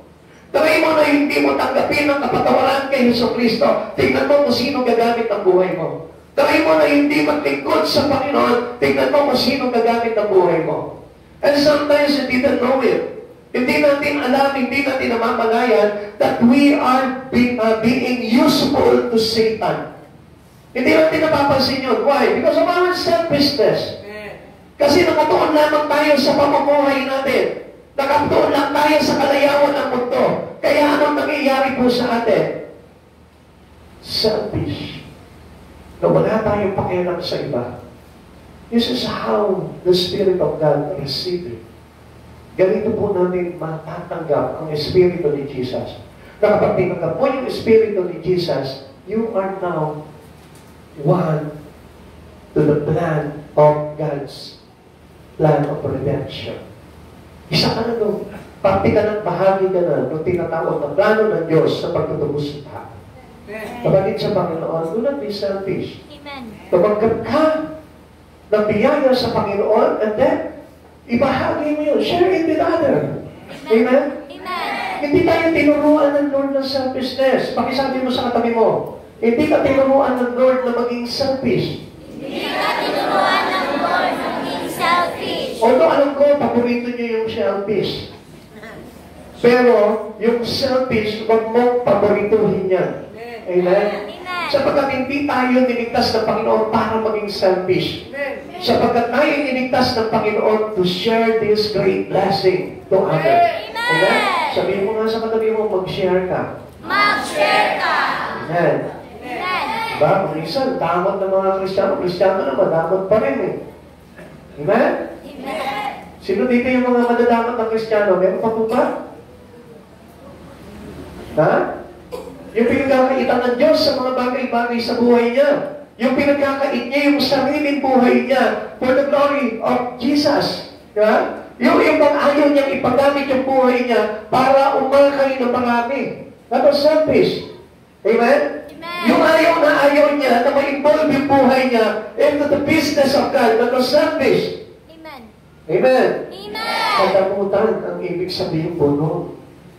Try mo na hindi mo tanggapin ang kapatawaran kay Jesucristo. Tingnan mo kung sino gagamit ang buhay mo. Try mo na hindi maglingkod sa Panginoon. Tingnan mo kung sino gagamit ang buhay mo. And sometimes you didn't know it. Hindi natin alam, hindi natin namamalayan that we are being useful to Satan. Hindi natin napapansin yun. Why? Because of our selfishness. Kasi nakatuon lamang tayo sa pamumuhay natin. Nakatuon lang tayo sa kalayawan ng mundo. Kaya anong nangyayari po sa atin? Selfish. Na wala tayong pakialam sa iba. This is how the Spirit of God received it. Ganito po natin matatanggap ang Espiritu ni Jesus. Na kapag tinanggap mo yung Espiritu ni Jesus, you are now one to the plan of God's plan of redemption. Isa ka na doon. Parte ka na, bahagi ka na nung tinatawag na plano ng Diyos sa pagtutubos sa tao. Kapatid sa Panginoon, do not be selfish. Amen. Tumanggap ka ng biyaya sa Panginoon and then, ibahagi mo yun. Share it with others. Amen? Amen. Hindi tayo tinuruan ng Lord ng selfishness. Pakisabi mo sa katabi mo, hindi ka tinuruan ng Lord na maging selfish. Hindi ka tinuruan ng Lord na maging selfish. Although alam ko, paborito niyo yung selfish. Pero, yung selfish, huwag mong paborituhin yan. Amen? Amen. Sapagkat hindi tayo niligtas ng Panginoon para maging selfish. Sapagkat tayo niligtas ng Panginoon to share this great blessing to others. Amen? Sabihin mo nga sa katabi mo, mag-share ka. Mag-share ka. Amen. Amen. Diba? Kung minsan, damot ng mga Kristiyano na madamot pa rin eh. Amen? Amen. Sino dito yung mga madadamot ng Kristiyano? Meron pa po ba? Ha? Yung pinagkakaitan ng Diyos sa mga bagay-bagay sa buhay niya. Yung pinagkakait niya, yung sariling buhay niya for the glory of Jesus. Diba? Yung bang ayaw niyang ipagamit yung buhay niya para umakay ng marami. That was selfish. Amen? Amen. Yung ayaw niya na ma-involve yung buhay niya into the business of God. That was selfish. Amen. Amen? Amen. Katamutan ang ibig sabihin po noon.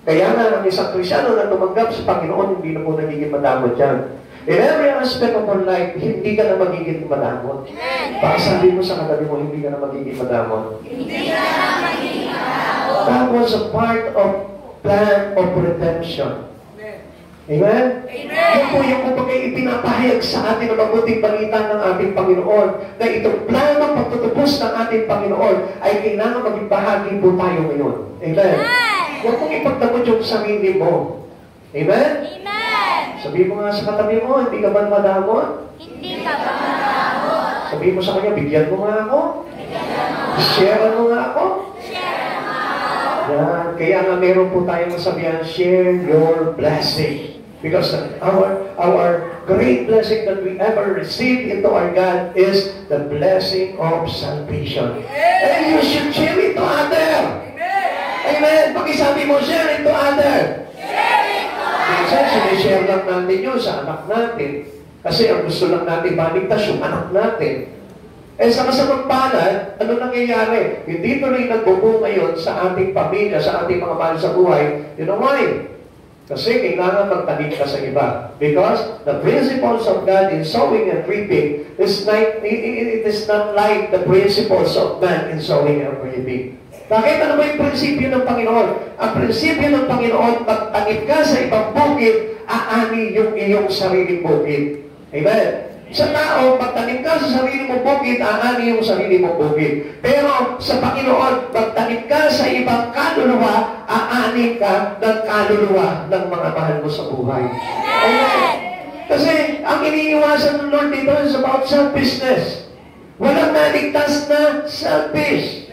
Kaya nga, ang isang Krisyano na tumanggap sa Panginoon, hindi na po nagiging madamot yan. In every aspect of our life, hindi ka na magiging madamot. Baka sabi mo sa katabi mo, hindi ka na magiging madamot. Hindi ka na magiging madamot. That was a part of plan of redemption. Amen? Yan po yung kumbaga ipinapahayag sa atin ang mabuting balita ng ating Panginoon na itong plano pagtutubos ng ating Panginoon ay kailangan maging bahagi po tayo ngayon. Amen? Huwag mong ipagdamot yung sarili mo. Amen? Amen. Sabihin mo nga sa katabi mo, hindi ka ba madamot? Hindi ka ba madamot? Sabihin mo sa kanya, bigyan mo nga ako. Share mo nga ako. Yan. Kaya nga meron po tayong masabihan, share your blessing. Because our great blessing that we ever received into our God is the blessing of salvation. And you should share it to others. Amen. Pakisabi mo, share it to others. Minsan, sinishare lang natin yun sa anak natin. Kasi ang gusto lang natin maligtas yung anak natin. Eh sa kasamang palad, ano nangyayari? Hindi tuloy nagbubo ngayon sa ating pamilya, sa ating mga mahal sa buhay. You know why? Kasi kailangan magtanim ka sa iba. Because the principles of God in sowing and reaping is like, it is not like the principles of man in sowing and reaping. Bakit? Ano ba yung prinsipyo ng Panginoon? Ang prinsipyo ng Panginoon, magtanim ka sa ibang bukid, aani yung iyong sariling bukid. Amen? Sa tao, magtanim ka sa sarili mong bukid, aani yung sarili mong bukid. Pero sa Panginoon, magtanim ka sa ibang kaluluwa, aani ka ng kaluluwa ng mga mahal mo sa buhay. Amen? Kasi ang iniiwasan ng Lord dito is about selfishness. Walang naligtas na selfish.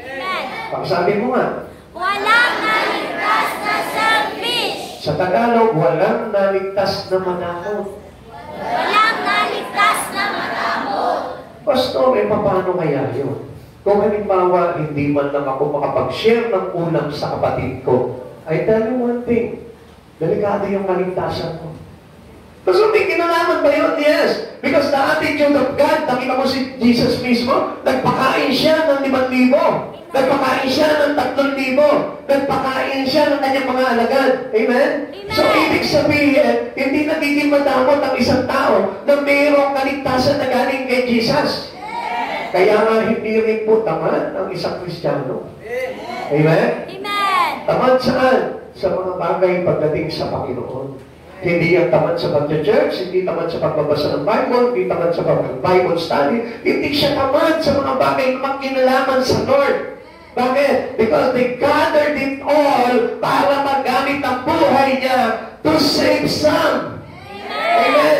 Pagsabi mo nga. Walang naligtas na selfish. Sa Tagalog, walang naligtas na manamot. Walang naligtas na madamot. Pastor, paano kaya yun? Kung halimbawa, hindi man lang ako makapag-share ng ulam sa kapatid ko, I tell you one thing, delikado yung kaligtasan ko. Kasi may kinalaman ba yun? Yes. Because the attitude of God, nakita mo si Jesus mismo, nagpakain siya ng 5,000. Nagpakain siya ng 3,000. Nagpakain siya ng kanyang mga alagad. Amen? So, ibig sabihin, hindi nagiging madamot ang isang tao na mayroong kaligtasan na galing kay Jesus. Kaya nga, hindi rin po tamad ang isang Kristiyano. Amen? Amen. Tamad saan? Sa mga bagay pagdating sa Panginoon. Hindi yan tamad sa pag-church, hindi tamad sa pagbabasa ng Bible, hindi tamad sa Bible study, hindi siya tamad sa mga bagay na magkinalaman sa Lord. Bakit? Because they gathered it all para magamit ang buhay niya to save some. Amen?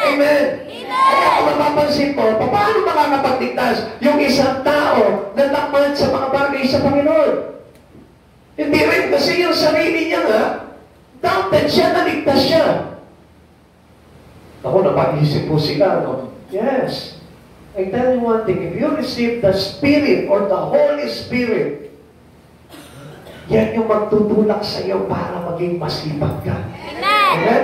Amen? Kaya kung mapapansin mo, paano makakapagligtas yung isang tao na tamad sa mga bagay sa Panginoon? Hindi rin kasi yung sarili niya nga, doubted siya, naligtas siya. Ako, napag-isip po sila, no? Yes. I tell you one thing, if you receive the Spirit or the Holy Spirit, yan yung magtutulak sa iyo para maging masipag ka. Amen. Amen?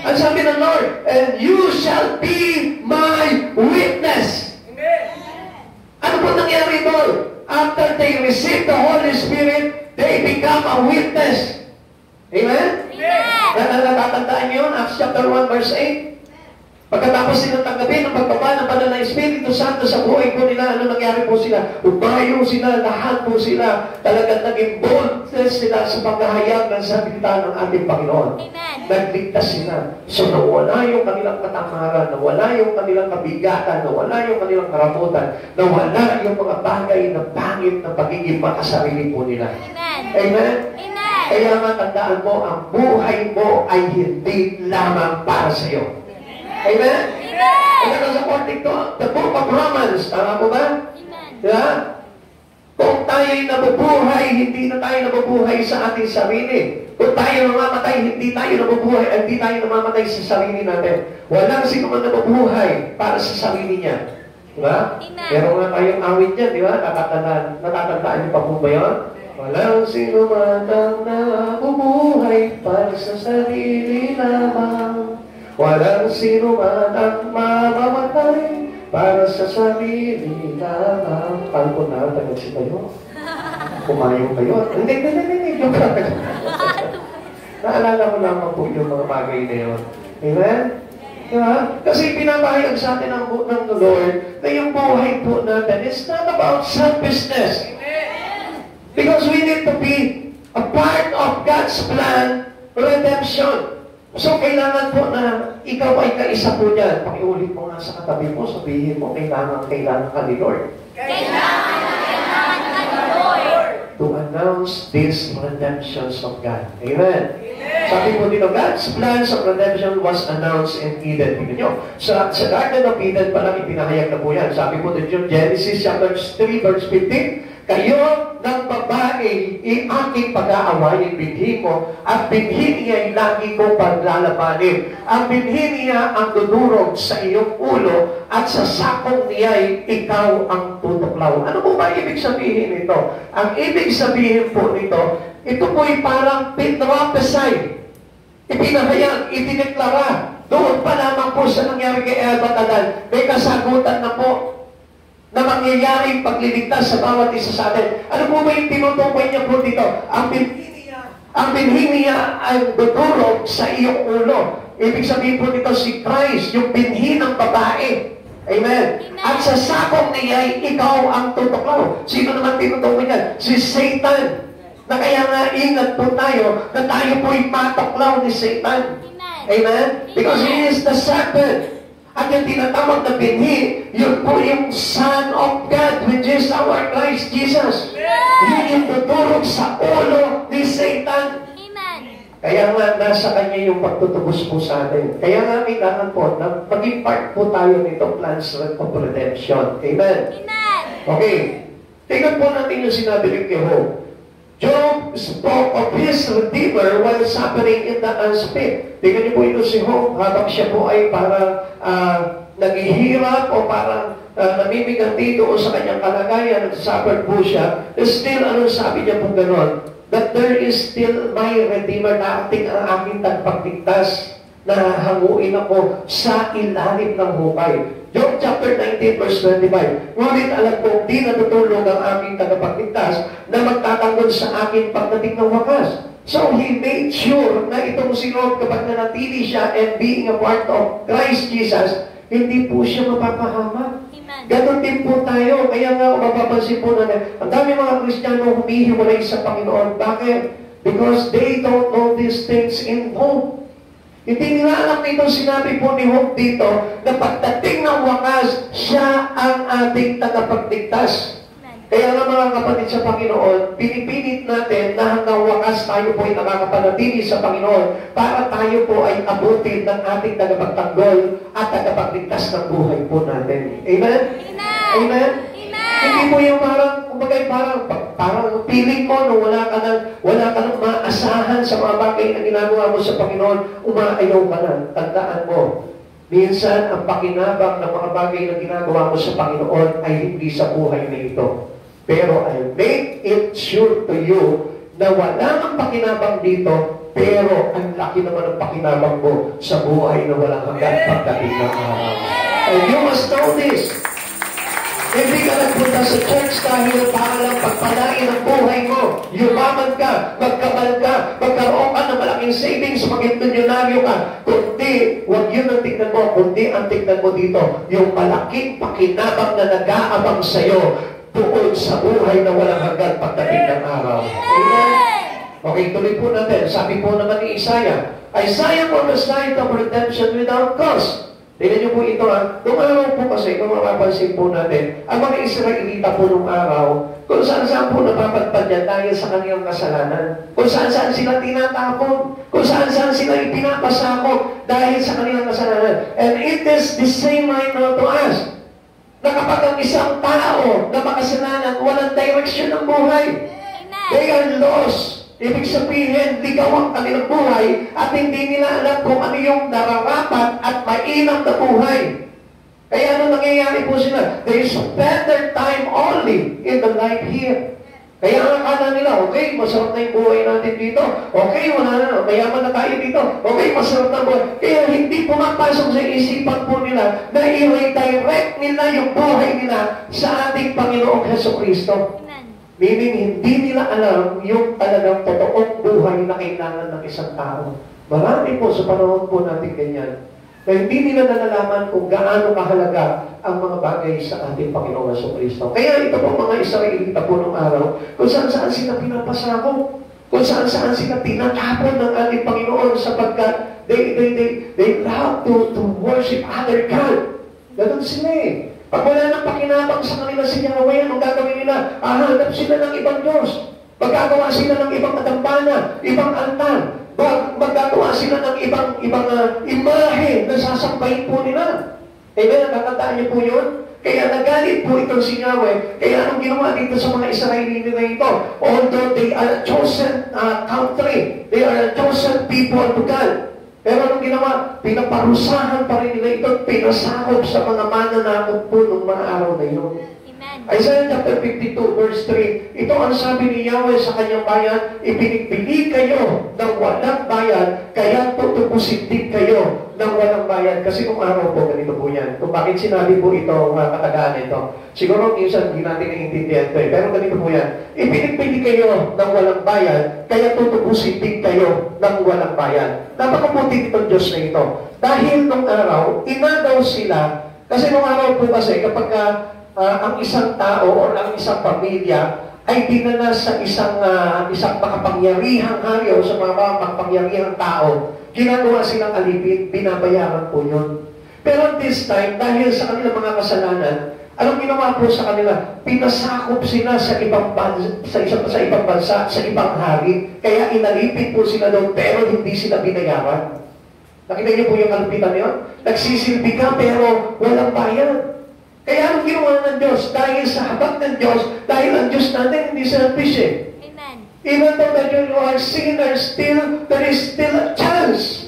Ang sabi ng Lord, and you shall be my witness. Ano po nangyari doon? After they receive the Holy Spirit, they become a witness. Amen? Natatandaan niyo, Acts chapter 1 verse 8? Pagkatapos silang tanggapin ang pagbaba ng banal na Espiritu Santo sa buhay po nila, ano nangyari po sila? Umayo sila, lahat po sila, talagang naging boldness sila sa paghahayag ng salita ng ating Panginoon. Amen. Nagligtas sila. So nawala yung kanilang katamaran, nawala yung kanilang kabigatan, nawala yung kanilang karamutan, nawala yung mga bagay na pangit na pagiging makasarili po nila. Amen. Amen? Amen. Kaya nga tandaan mo, ang buhay mo ay hindi lamang para sa iyo. Amen? Amen. Ito sa according to the book of Romans. Tama mo ba? Amen. Diba? Kung tayo'y nabubuhay, hindi na tayo nabubuhay sa ating sarili. Kung tayo namamatay, hindi tayo nabubuhay, hindi tayo namamatay sa sarili natin. Walang sino man nabubuhay para sa sarili niya. Diba? Amen. Pero nga tayong awit niya, diba? Natatandaan niyo pa po ba yun? Walang sino man ang nabubuhay para sa sarili lamang. Walang sino man ang mamamatay para sa sarili lamang. Paano po na, tagasi kayo? Kumayo kayo? Hindi. Joke lang. Naalala ko lamang po yung mga bagay na yun. Amen? Diba? Kasi pinapahayag sa atin ng Lord na yung buhay po natin is not about selfishness. Because we need to be a part of God's plan redemption. So, kailangan po na ikaw ay kaisa po dyan. Pakiulit mo nga sa katabi mo, sabihin mo, kailangan ka ni Lord. Kailangan ka ni Lord. To announce these redemptions of God. Amen. Sabi po dito, God's plans of redemption was announced in Eden. Tingnan nyo. Sa Garden of Eden pa lang ipinahayag na po yan. Sabi po dito, Genesis chapter 3 verse 15, kayo ng babae, aking pag-aawayin binhi mo, at binhi niya ay lagi kong paglalabanin. Ang binhi niya ang dudurog sa iyong ulo, at sa sakong niya ay ikaw ang tutuklaw. Ano po ba ibig sabihin nito? Ang ibig sabihin po nito, ito po ay parang pinrophesy. Ipinahayag, itineklara. Doon pa lamang po sa nangyari kay Eva at Adan, may kasagutan na po na mangyayaring pagliligtas sa bawat isa sa atin. Ano po ba yung tinutukoy niya po dito? Ang binhi niya ay dudurog sa iyong ulo. Ibig sabihin po dito si Christ, yung binhi ng babae. Amen. At sa sakong niya ay ikaw ang tutuklaw. Sino naman tinutukoy niya? Si Satan. Na kaya nga ingat po tayo na tayo po'y matuklaw ni Satan. Amen? Because he is the serpent. At yung tinatawag na binhi, yun po yung Son of God, which is our Christ Jesus. Yun yung tuturog sa ulo ni Satan. Kaya nga, nasa kanya yung pagtutubos po sa atin. Kaya nga, kailangan po na maging part po tayo nito, plans of redemption. Amen? Okay. Tingnan po natin yung sinabi ni Job. Job spoke of his Redeemer while suffering in the unspeak. Tingnan niyo po ito si Job, habang siya po ay parang naghihirap o parang namimigati doon sa kanyang kalagayan, nagsasuffer po siya. Still, anong sabi niya po gano'n? That there is still my Redeemer na ating ang aking tagpagligtas na hanguin ako sa ilalim ng hukay. Job chapter 19 verse 25. Ngunit alam ko, di natutulog ang aking tagapagligtas na magtatanggol sa aking pagdating ng wakas. So he made sure na itong si Lord, kapag nanatili siya and being a part of Christ Jesus, hindi po siya mapapahamak. Ganon din po tayo. Kaya nga, mapapansin po natin, ang dami mga Kristiyano humihiwalay sa Panginoon. Bakit? Because they don't know these things in hope. Hindi nila alam nito, sinabi po ni Job dito, na pagdating ng wakas, siya ang ating tagapagligtas. Kaya nga mga kapatid sa Panginoon, pinipilit natin na hanggang wakas tayo po ay nakakapanatili sa Panginoon para tayo po ay abutin ng ating tagapagtanggol at tagapagligtas ng buhay po natin. Amen? Amen? Amen? Hindi po yung parang piling mo no, wala ka nang maasahan sa mga bagay na ginagawa mo sa Panginoon, umaayaw ka na. Tandaan mo, minsan ang pakinabang ng mga bagay na ginagawa mo sa Panginoon ay hindi sa buhay na ito. Pero I make it sure to you na wala ang pakinabang dito, pero ang laki naman ang pakinabang mo sa buhay na walang hanggan pagdating ng araw. And you must know this. Hindi ka nagpunta sa church dahil para lang pagpalain ang buhay mo. Yumaman ka, magkabal ka, magkaroon ka ng malaking savings, maging milyonaryo ka. Kundi, huwag yun ang tignan mo, kundi ang tignan mo dito, yung malaking pakinabang na nag-aabang sa'yo tuon sa buhay na walang hanggan pagdating ng araw. Amen? Okay, tuloy po natin. Sabi po naman ni Isaiah, Isaiah prophesied of redemption without cause. Tingnan niyo po ito Noong araw po kasi, kung mapapansin po natin, ang mga Israelita po noong araw, kung saan-saan po napapadpad yan dahil sa kanilang kasalanan. Kung saan-saan sila tinatapon. Kung saan-saan sila ipinapasakop dahil sa kanilang kasalanan. And it is the same right now to us. Na kapag ang isang tao na makasalanan, walang direction ng buhay. They are lost. Ibig sabihin, ligaw ang kanilang buhay at hindi nila alam kung ano yung nararapat at mainam na buhay. Kaya ano nangyayari po sila? They spend their time only in the life here. Kaya ang akala nila, okay, masarap na yung buhay natin dito. Okay, wala na, mayaman na tayo dito. Okay, masarap na buhay. Kaya hindi pumapasok sa isipan po nila na i-redirect nila yung buhay nila sa ating Panginoong Jesucristo. Meaning, hindi nila alam yung talagang totoong buhay na kailangan ng isang tao. Marami po sa panahon po natin ganyan. Na hindi nila nalalaman kung gaano kahalaga ang mga bagay sa ating Panginoong Jesucristo. Kaya ito po mga Israelita po nung araw, kung saan-saan sila pinapasako, kung saan-saan sila tinatapon ng ating Panginoon sapagkat They love to worship other God. Ganun sila eh. Pag wala nang pakinabang sa kanila si Yahweh, anong gagawin nila? Hanap sila ng ibang Diyos. Magagawa sila ng ibang dambana, ibang altar. Magagawa sila ng ibang imahe na sasambahin po nila. Amen? Nakakandaan niyo po yun? Kaya nagalit po itong si Yahweh. Kaya anong ginawa dito sa mga Israelita na ito? Although they are a chosen country, they are a chosen people to God. Pero anong ginawa? Pinaparusahan pa rin nila ito, pinasakop sa mga mananakot po ng mga araw na yun. Isaiah chapter 52 verse 3, ito ang sabi ni Yahweh sa kanyang bayan, ipinigbili kayo ng walang bayan, kaya tutubusin din kayo ng walang bayan. Kasi kung araw po, ganito po yan. Kung bakit sinabi po ito, katagaan ito, siguro minsan hindi natin naiintindihan ito eh. Pero ganito po yan, ipinigbili kayo ng walang bayan, kaya tutubusin din kayo ng walang bayan. Napakabuti itong Diyos na ito. Dahil nung araw, inagaw sila, kasi nung araw po kasi, kapag ang isang tao o ang isang pamilya ay dinala sa isang makapangyarihang hari o sa mga makapangyarihang tao, ginagawa silang alipin, binabayaran po yun. Pero at this time, dahil sa kanilang mga kasalanan, anong ginawa po sa kanila? Pinasakop sila sa ibang bansa, sa ibang hari, kaya inalipin po sila doon, pero hindi sila binayaran. Nakita niyo po yung kalupitan niyo? Nagsisilbi ka, pero walang bayad. Kaya ang ginawa ng Diyos, dahil sa habag ng Diyos, dahil ang Diyos natin hindi selfish eh. Amen. Even though that you are sinners, there is still a chance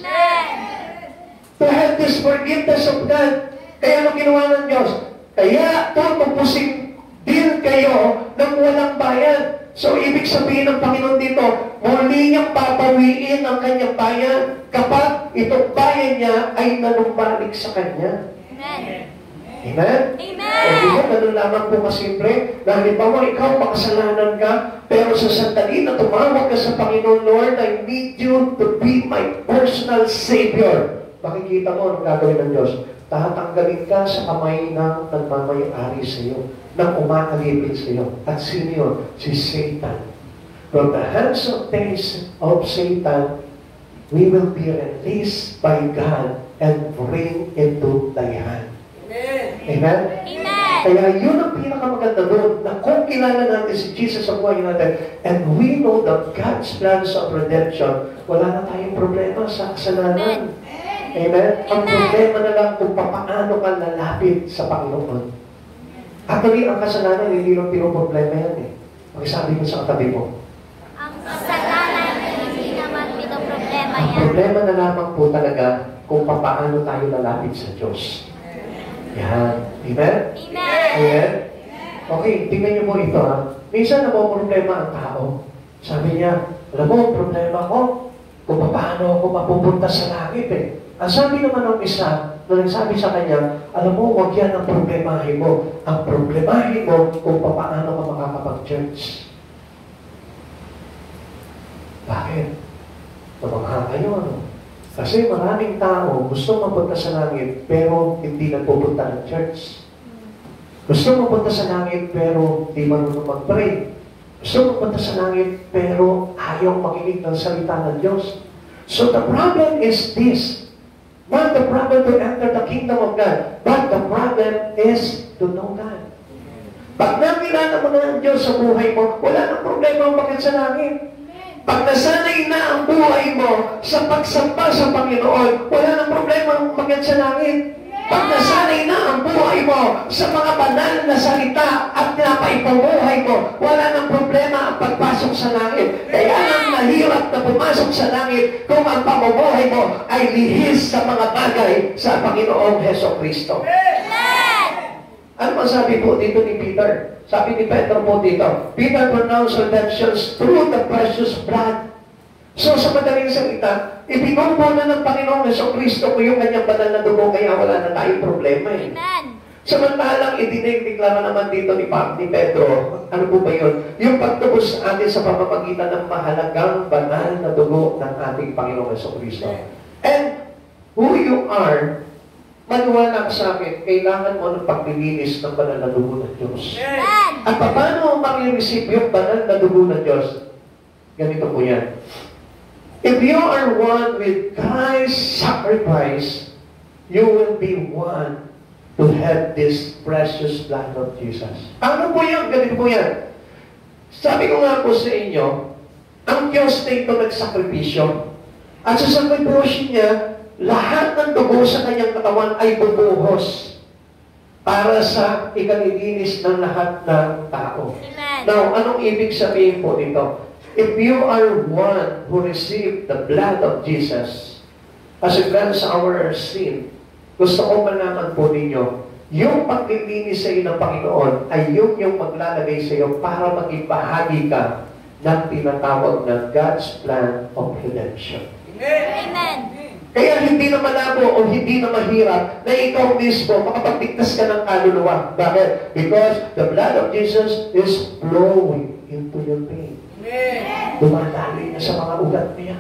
to have this forgiveness of God. Kaya anong ginawa ng Diyos? Kaya tutubusin din kayo ng walang bayad. So, ibig sabihin ng Panginoon dito, muli niyang papawiin ang kanyang bayan kapag itong bayan niya ay nanumbalik sa kanya. Amen. Amen? Amen! O diba, ganun lamang po kasimple. Na halimbawa, ikaw, makasalanan ka, pero sa sandali na tumawag ka sa Panginoon, Lord, I need you to be my personal Savior. Makikita mo ang gagawin ng Diyos. Tatanggalin ka sa kamay ng nagmamayari sa iyo, ng umaalipin sa iyo. At sino yun? Si Satan. From the hands of Satan, we will be released by God and bring into thy hand. Amen? Amen. Kaya yun ang pinakamaganda doon, na kung kilala natin si Jesus sa buhay natin, and we know that God's plans of redemption, wala na tayong problema sa kasalanan. Amen? Ang problema na lang kung paano ka lalapit sa Panginoon. Actually, ang kasalanan, hindi lang pinoproblema yan eh. Pakisabi mo sa katabi mo. Ang kasalanan, hindi naman pinoproblema Ang yan. problema na lamang po talaga kung paano tayo lalapit sa Diyos. Yan. Amen? Amen. Amen? Okay, tingnan niyo po ito ha. Minsan na po problema ang tao. Sabi niya, alam mo, problema ko, kung paano ako mapupunta sa langit eh. Ang sabi naman ng isa, na nagsabi sa kanya, alam mo, huwag yan ang problemahin mo. Ang problemahin mo kung paano ka makakapag-church. Bakit? Tumangha kayo, ano? Kasi maraming tao gusto mapunta sa langit pero hindi nagpupunta ng church. Gusto mapunta sa langit pero hindi marunong mag-pray. Gusto mapunta sa langit pero ayaw makinig ng salita ng Diyos. So the problem is this. Not the problem to enter the kingdom of God, but the problem is to know God. Pag nakilala mo na ang Diyos sa buhay mo, wala nang problema ang bakit sa langit. Pag nasanay na ang buhay mo sa pagsamba sa Panginoon, wala nang problema ang umakyat sa langit. Pag nasanay na ang buhay mo sa mga banal na salita at napaipumuhay mo, wala nang problema ang pagpasok sa langit. Kaya nang nahirap na pumasok sa langit kung ang pamumuhay mo ay lihis sa mga bagay sa Panginoong Hesukristo. Ano masabi po dito ni Peter? Sabi ni Pedro po dito, Peter pronounced redemptions through the precious blood. So sa madaling salita, ibinubo na ng Panginoong Hesukristo ko yung kanyang banal na dugo, kaya wala na tayong problema eh. Amen. Samantalang idinigdiklara naman dito ni Pedro, ano po ba yun? Yung pagtubos sa atin sa pamamagitan ng mahalagang banal na dugo ng ating Panginoong Hesukristo. And who you are, maniwala ka sa akin, kailangan mo ng paglilinis ng banal na dugo ng Diyos. Amen. At paano mo marireceive yung banal na dugo ng Diyos? Ganito po yan. If you are one with Christ's sacrifice, you will be one to have this precious blood of Jesus. Ano po yan? Ganito po yan. Sabi ko nga po sa inyo, ang Diyos na ito nagsakripisyo. At sa sakripisyo niya, lahat ng dugo sa kanyang katawan ay bubuhos para sa ikalilinis ng lahat ng tao. Amen. Now, anong ibig sabihin po nito? If you are one who received the blood of Jesus as a cleanse our sin, gusto ko malaman po ninyo, yung paglilinis sa iyo ng Panginoon ay yung maglalagay sa iyo para maging bahagi ka ng tinatawag na God's plan of redemption. Amen. Kaya hindi na malabo o hindi na mahirap na ikaw mismo makapagligtas ka ng kaluluwa. Bakit? Because the blood of Jesus is flowing into your vein. Dumadali niya sa mga ugat niya.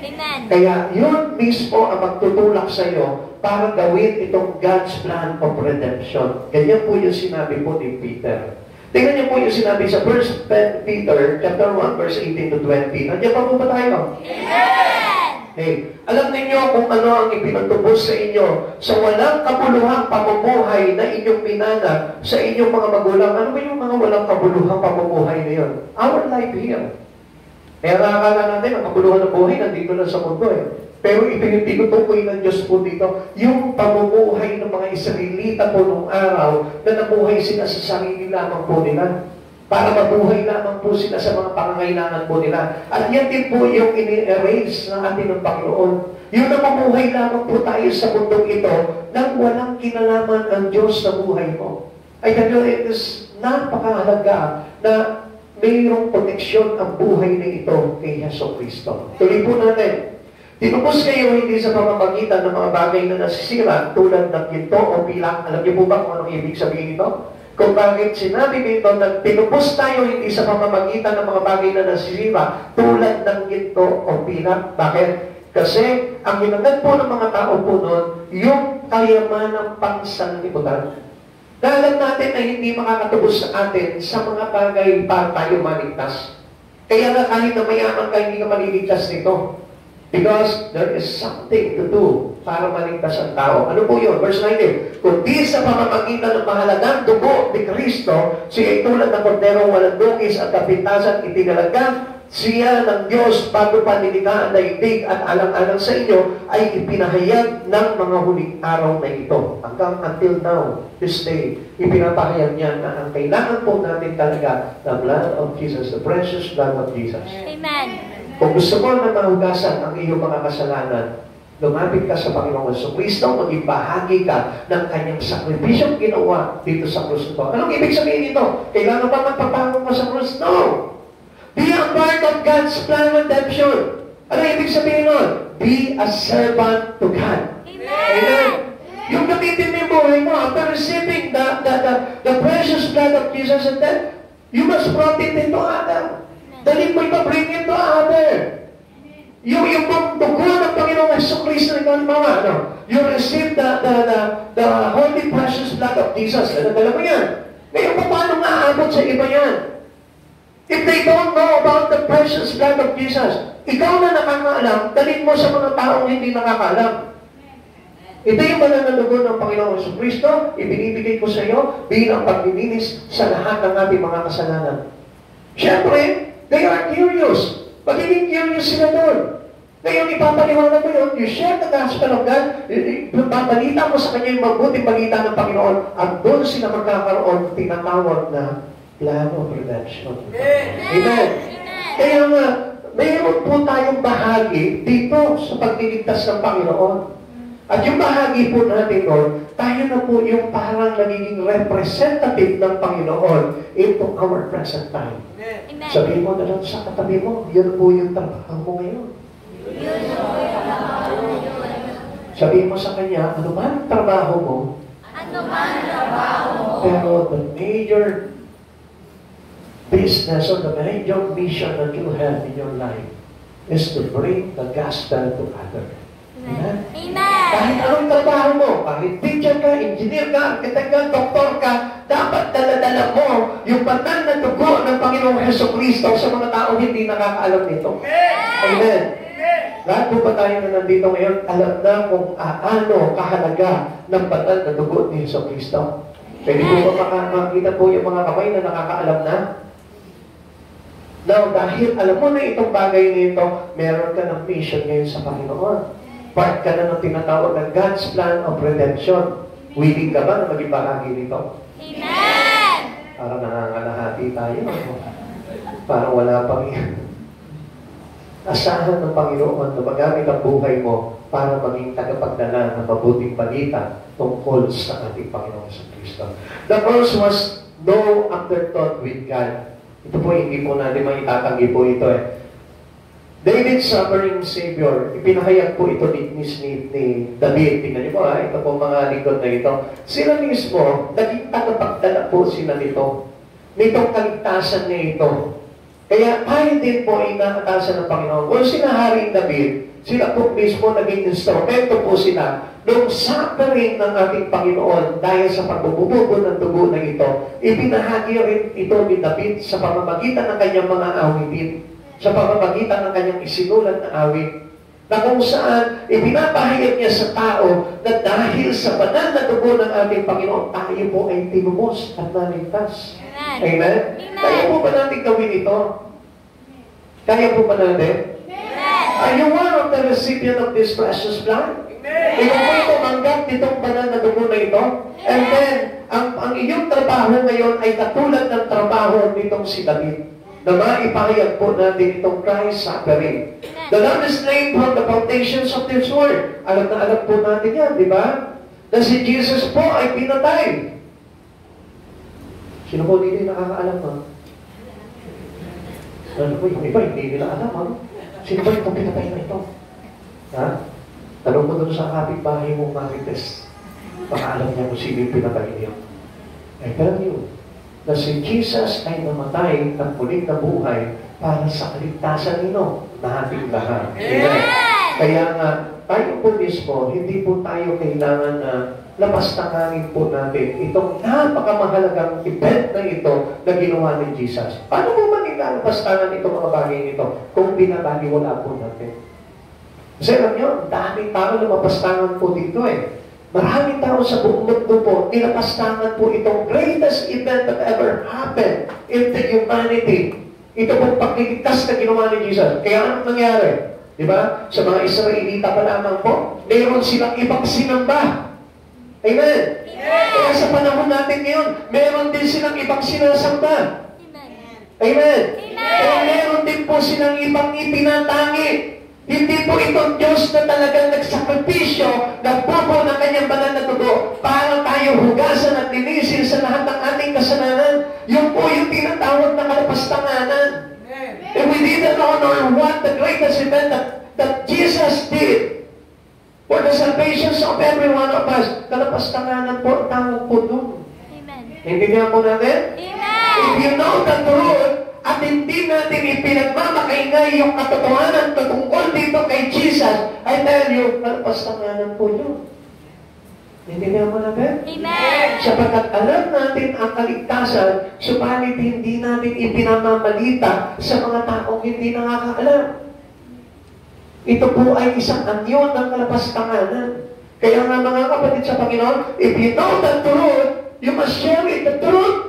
Amen. Kaya yun mismo ang magtutulak sa iyo para gawin itong God's plan of redemption. Ganyan po yung sinabi po ni Peter. Tingnan niyo po yung sinabi sa 1 Peter chapter 1 verse 18 to 20. Nandiyan pa po ba tayo? Amen. Hey, alam niyo kung ano ang ipinatubos sa inyo sa walang kabuluhang pamumuhay na inyong pinana sa inyong mga magulang. Ano ba yung mga walang kabuluhang pamumuhay na yun? Our life here. Kaya nakakala natin, ang kabuluhan ng buhay nandito lang sa mundo eh. Pero ipinitutukoy ng Diyos po dito, yung pamumuhay ng mga Israelita po nung araw na nabuhay sila sa sarili lamang po nila. Para mabuhay lamang po sila sa mga pangangailangan po nila. At yan din po yung ini-erase ng ating ng Panginoon. Yung napabuhay lamang po tayo sa mundong ito nang walang kinalaman ang Diyos sa buhay mo. Ay kaya it is napakahalaga na mayroong koneksyon ang buhay na ito kay Yeso Cristo. Tuloy po natin. Tinubos kayo hindi sa pamamagitan ng mga bagay na nasisira tulad ng ginto o pilak. Alam niyo po ba kung anong ibig sabihin ito? Kung bakit sinabi dito na tinubos tayo hindi sa pamamagitan ng mga bagay na nasisira tulad ng ginto o pilak. Bakit? Kasi ang hinangad po ng mga tao po noon, yung kayamanang pangsanlibutan. Dahil natin na hindi makakatubos sa atin sa mga bagay para tayo maligtas. Kaya nga kahit na mayaman ka, hindi ka maliligtas nito. Because there is something to do para maligtas ang tao. Ano po yun? Verse 19. Kundi sa pamamagitan ng mahalagang dugo ni Kristo, siya ay tulad ng korderong walang dugis at kapintasan itinalaga siya ng Diyos bago pa nilikha ang daigdig at alang-alang sa inyo ay ipinahayag ng mga huling araw na ito. Hanggang until now, this day, ipinapahayag niya na ang kailangan po natin talaga the blood of Jesus, the precious blood of Jesus. Amen. Kung gusto mo na mahugasan ang iyong mga kasalanan, lumapit ka sa Panginoong Jesucristo, maging bahagi ka ng kanyang sakripisyong ginawa dito sa krus ito. Anong ibig sabihin nito? Kailangan ba magpapangong ka sa krus? No! Be a part of God's plan of redemption. Ano ibig sabihin nun? Be a servant to God. Amen. Yung gamitin mo yung buhay mo, after receiving the precious blood of Jesus and then, you must brought it into other. Dali mo ito-bring it to other. Yung dugo ng Panginoong Jesucristo, ikaw naman, ano? You receive the holy precious blood of Jesus. Dala mo yan. Ngayon, paano maaabot sa iba yan? If they don't know about the precious blood of Jesus, ikaw na nakakaalam, dalhin mo sa mga taong hindi nakakaalam. Ito yung banal na dugo ng Panginoong Jesucristo, ibinibigay ko sa iyo bilang paglilinis sa lahat ng ating mga kasalanan. Siyempre, they are curious. Magiging curious sila doon. Ngayon, ipapaliwanag mo yun, you share the gospel of God, ipabalita mo sa kanya yung mabuting balita ng Panginoon, at doon sila magkakaroon tinatawag na plan of redemption. Amen. Kaya nga, mayroon po tayong bahagi dito sa pagliligtas ng Panginoon. At yung bahagi po natin doon, tayo na po yung parang nagiging representative ng Panginoon into our present time. Amen. Sabihin mo na lang sa katabi mo, yun po yung trabaho mo ngayon. Sabihin mo sa kanya, ano man ang trabaho mo, Ano man ang trabaho mo, pero the major business or the major mission that you have in your life is to bring the gospel to others. Amen? Amen. Kahit anong trabaho mo, kahit teacher ka, engineer ka, architect ka, doktor ka, dapat dala-dala mo yung banal na dugo ng Panginoong Jesucristo sa mga taong hindi nakakaalam nito. Amen. Lahat po ba tayo na nandito ngayon, alam na kung ano kahalaga ng banal na dugo ni Hesus Kristo? Pwede po ba makita po yung mga kamay na nakakaalam na? Now, dahil alam mo na itong bagay nito, meron ka ng mission ngayon sa Panginoon. Part ka na ng tinatawag na God's plan of redemption. Willing ka ba na maging bahagi nito? Amen! Parang nangangalahati tayo. Parang wala pang asahan ng Panginoon na magamit ang buhay mo para maging tagapagdala ng mabuting balita tungkol sa ating Panginoon sa Kristo. The first was no afterthought with God. Ito po, hindi po natin maitatanggi po ito eh. David's suffering Savior, ipinahayag po ito ni David. Tingnan niyo po ito po mga lingkod na ito. Sila mismo, naging tagapagdala po sila nito. Nitong kaligtasan na ito. Kaya tayo din po ay nakatasan ng Panginoon. Kung sila Haring David, sila po mismo naging instrumento po sila nung suffering ng ating Panginoon dahil sa pagbububo ng dugo na ito. Ibinahagi rin ito ni David sa pamamagitan ng kanyang mga awitin, sa pamamagitan ng kanyang isinulat na awit, na kung saan ibinapahayag niya sa tao na dahil sa banal na dugo ng ating Panginoon, tayo po ay tinubos at naligtas. Amen? Amen? Kaya po ba natin gawin ito? Kaya po ba natin? Amen! Are you one of the recipient of this precious blood? Ikaw po tumanggap nitong banal na dugo na ito? And then, ang iyong trabaho ngayon ay katulad ng trabaho nitong si David, na maipahayag po natin itong Christ suffering. The Lord is laid from the foundations of this world. Alam na alam po natin yan, di ba? Na si Jesus po ay pinatay. Sino po hindi nakakaalam ha? Ano po, yung iba hindi nila alam ha? Sino ba itong pinatay na ito? Ha? Tanong mo doon sa kapitbahay mong Marites. Baka alam niya kung sino yung pinatay niya. Ay, pero yun, na si Jesus ay namatay ng muling na buhay para sa kaligtasan nino na ating lahat. Amen. Kaya nga, tayo po mismo, hindi po tayo kailangan na lapastanganin po natin itong napakamahalagang event na ito na ginawa ni Jesus. Paano po man ilalapastangan itong mga bagay nito kung binabaliwala po natin? Kasi alam nyo, daming tao na mapastangan po dito eh. Maraming tao sa buong mundo po, nilapastangan po itong greatest event that ever happened in the humanity. Ito pong pagliligtas na ginawa ni Jesus. Kaya anong nangyari? Di ba? Sa mga Israelita pa lamang po, mayroon silang ibang sinamba. Amen? Amen? Kaya sa panahon natin ngayon, meron din silang ibang sinasamba. Amen? Amen? Kaya meron din po silang ibang itinatangi. Hindi po itong Diyos na talagang nagsakripisyo, nagbubo ng kanyang banal na dugo para tayo hugasan at linisin sa lahat ng ating kasalanan. Yun po yung tinatawag na kalapastanganan. And we didn't honor what the greatest event that Jesus did for the salvation of every one of us. Kalapastanganan po ang tawag po doon. Intindihan po natin? Amen! If you know the truth, at hindi natin ipinagmamakaingay yung katotohanan tungkol dito kay Jesus, I tell you, kalapastanganan po yun. Intindihan mo natin? Amen! Sapagkat alam natin ang kaligtasan, subalit hindi natin ipinamamalita sa mga taong hindi nakakaalam. Ito po ay isang anyo ng kalapastanganan. Kaya nga mga kapatid sa Panginoon, if you know the truth, you must share it, the truth.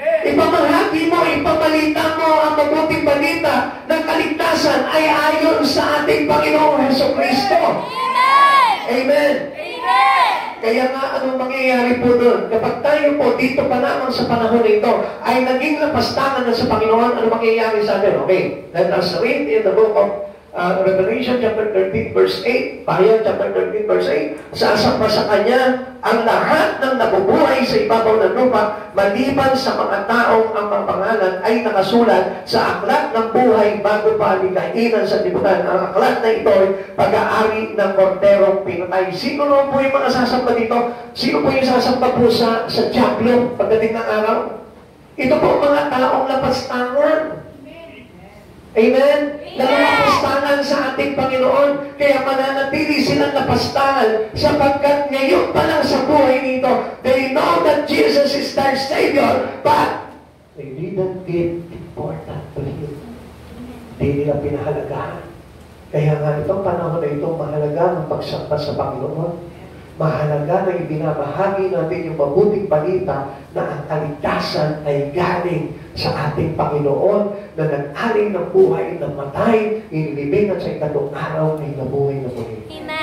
Ipamahagi mo, ipamalita mo ang mabuting balita ng kaligtasan ay ayon sa ating Panginoong Hesus Kristo. Amen! Amen! Amen! Kaya nga, anong mangyayari po doon? Kapag tayo po dito pa lamang sa panahon na ito ay naging lapastangan na sa Panginoon, ano mangyayari sa atin? Okay, let us read in the book of Revelation chapter 13 verse 8, Pahayag chapter 13 verse 8, sasamba sa Kanya ang lahat ng nabubuhay sa ibabaw ng lupa, maliban sa mga taong ang mga pangalan ay nakasulat sa aklat ng buhay bago pa ligainan sa libutan. Ang aklat na ito ay pag-aari ng korderong pinatay. Sino po yung mga sasamba dito? Sino po yung sasamba po sa Diablo pagdating ng araw? Ito po mga taong lapastangan. Amen? Nalapastangan sa ating Panginoon, kaya mananatili silang lapastangan sapagkat ngayon pa lang sa buhay nito, they know that Jesus is their Savior, but they didn't give important to Him. Hindi nila pinahalagahan Kaya nga itong panahon na ito, mahalaga ng pagsamba sa Panginoon. Mahalaga na ibinabahagi natin yung mabuting balita na ang kaligtasan ay galing sa ating Panginoon na nag-aling ng buhay ng matay, inilibing at sa ikatong araw ay nabuhay na muli.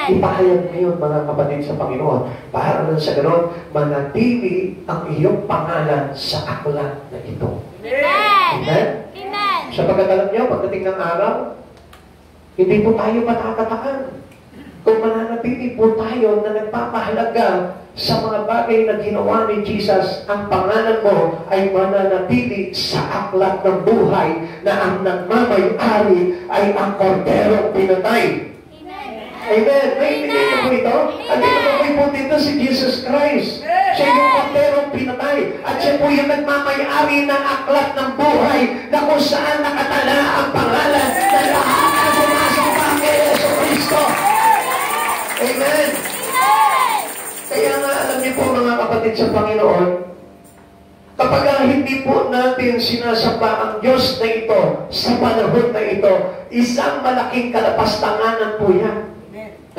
Ipahayag ngayon mga kapatid sa Panginoon para na sa ganon, manatili ang iyong pangalan sa aklat na ito. Amen? Amen. Sapagkat alam niyo, pagdating ng araw, hindi po tayo matatakaan. Kung mananatili po tayo na nagpapahalaga sa mga bagay na ginawa ni Jesus, ang pangalan mo ay mananatili sa aklat ng buhay na ang nagmamay-ari ay ang korderong pinatay. Amen. Naiintindihan niyo po ito? At ito po dito si Jesus Christ. Siya yung korderong pinatay. At siya po yung nagmamay-ari ng aklat ng buhay na kung saan nakatala ang pangalan na lahat na sumasamba kay Yesu Cristo. Amen. Kaya nga alam niyo po mga kapatid sa Panginoon, kapag hindi po natin sinasamba ang Diyos na ito sa panahon na ito, isang malaking kalapastanganan po yan.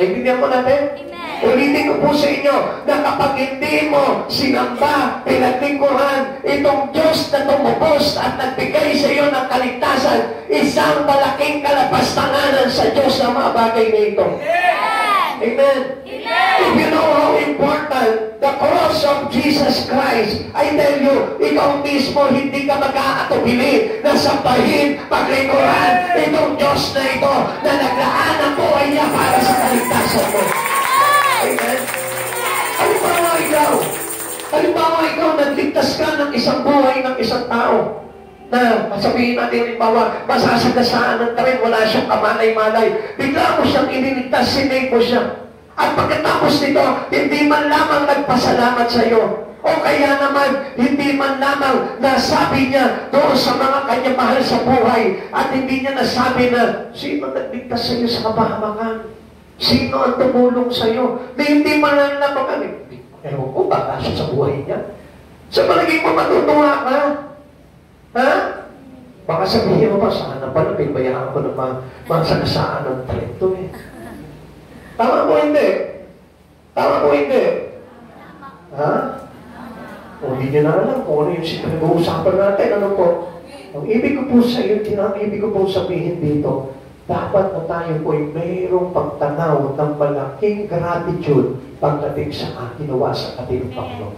Naintindihan mo natin? Ulitin ko po sa inyo na kapag hindi mo sinamba, pinaglingkuran itong Diyos na tumubos at nagbigay sa iyo ng kaligtasan, isang malaking kalapastanganan sa Diyos na mga bagay na ito. Amen. If you know how important the cross of Jesus Christ, I tell you, ikaw mismo hindi ka mag-aatubili na sambahin, paglingkuran itong Diyos na ito na naglaan ang buhay niya para sa kaligtasan mo. Amen. Halimbawa ikaw, nagligtas ka ng isang buhay ng isang tao na sabihin natin, halimbawa, masasagasaan ng tren, wala siyang kamalay-malay. Bigla mo siyang iniligtas, sinave mo siya. At pagkatapos nito, hindi man lamang nagpasalamat sa iyo. O kaya naman, hindi man lamang nasabi niya doon sa mga kanyang mahal sa buhay at hindi niya nasabi na, sino nagligtas sa iyo sa kabahamakan? Sino ang tumulong sa iyo? Na hindi man lamang ewan ko, baka siya sa buhay niya. Sa palagay mo, matutuwa ka. Ha? Baka sabihin mo ba, sana pala, pinabayaan ko ng mga sagasaan ng talento eh. Tama mo hindi? Tama mo hindi? Ha? O hindi niya na alam kung ano yung pinag-uusapan natin. Ano po? Ang ibig ko po sa iyo, ibig ko po sabihin dito, dapat na tayo po ay mayroong pagtanaw ng malaking gratitude pagdating sa ginawa sa ating Panginoon.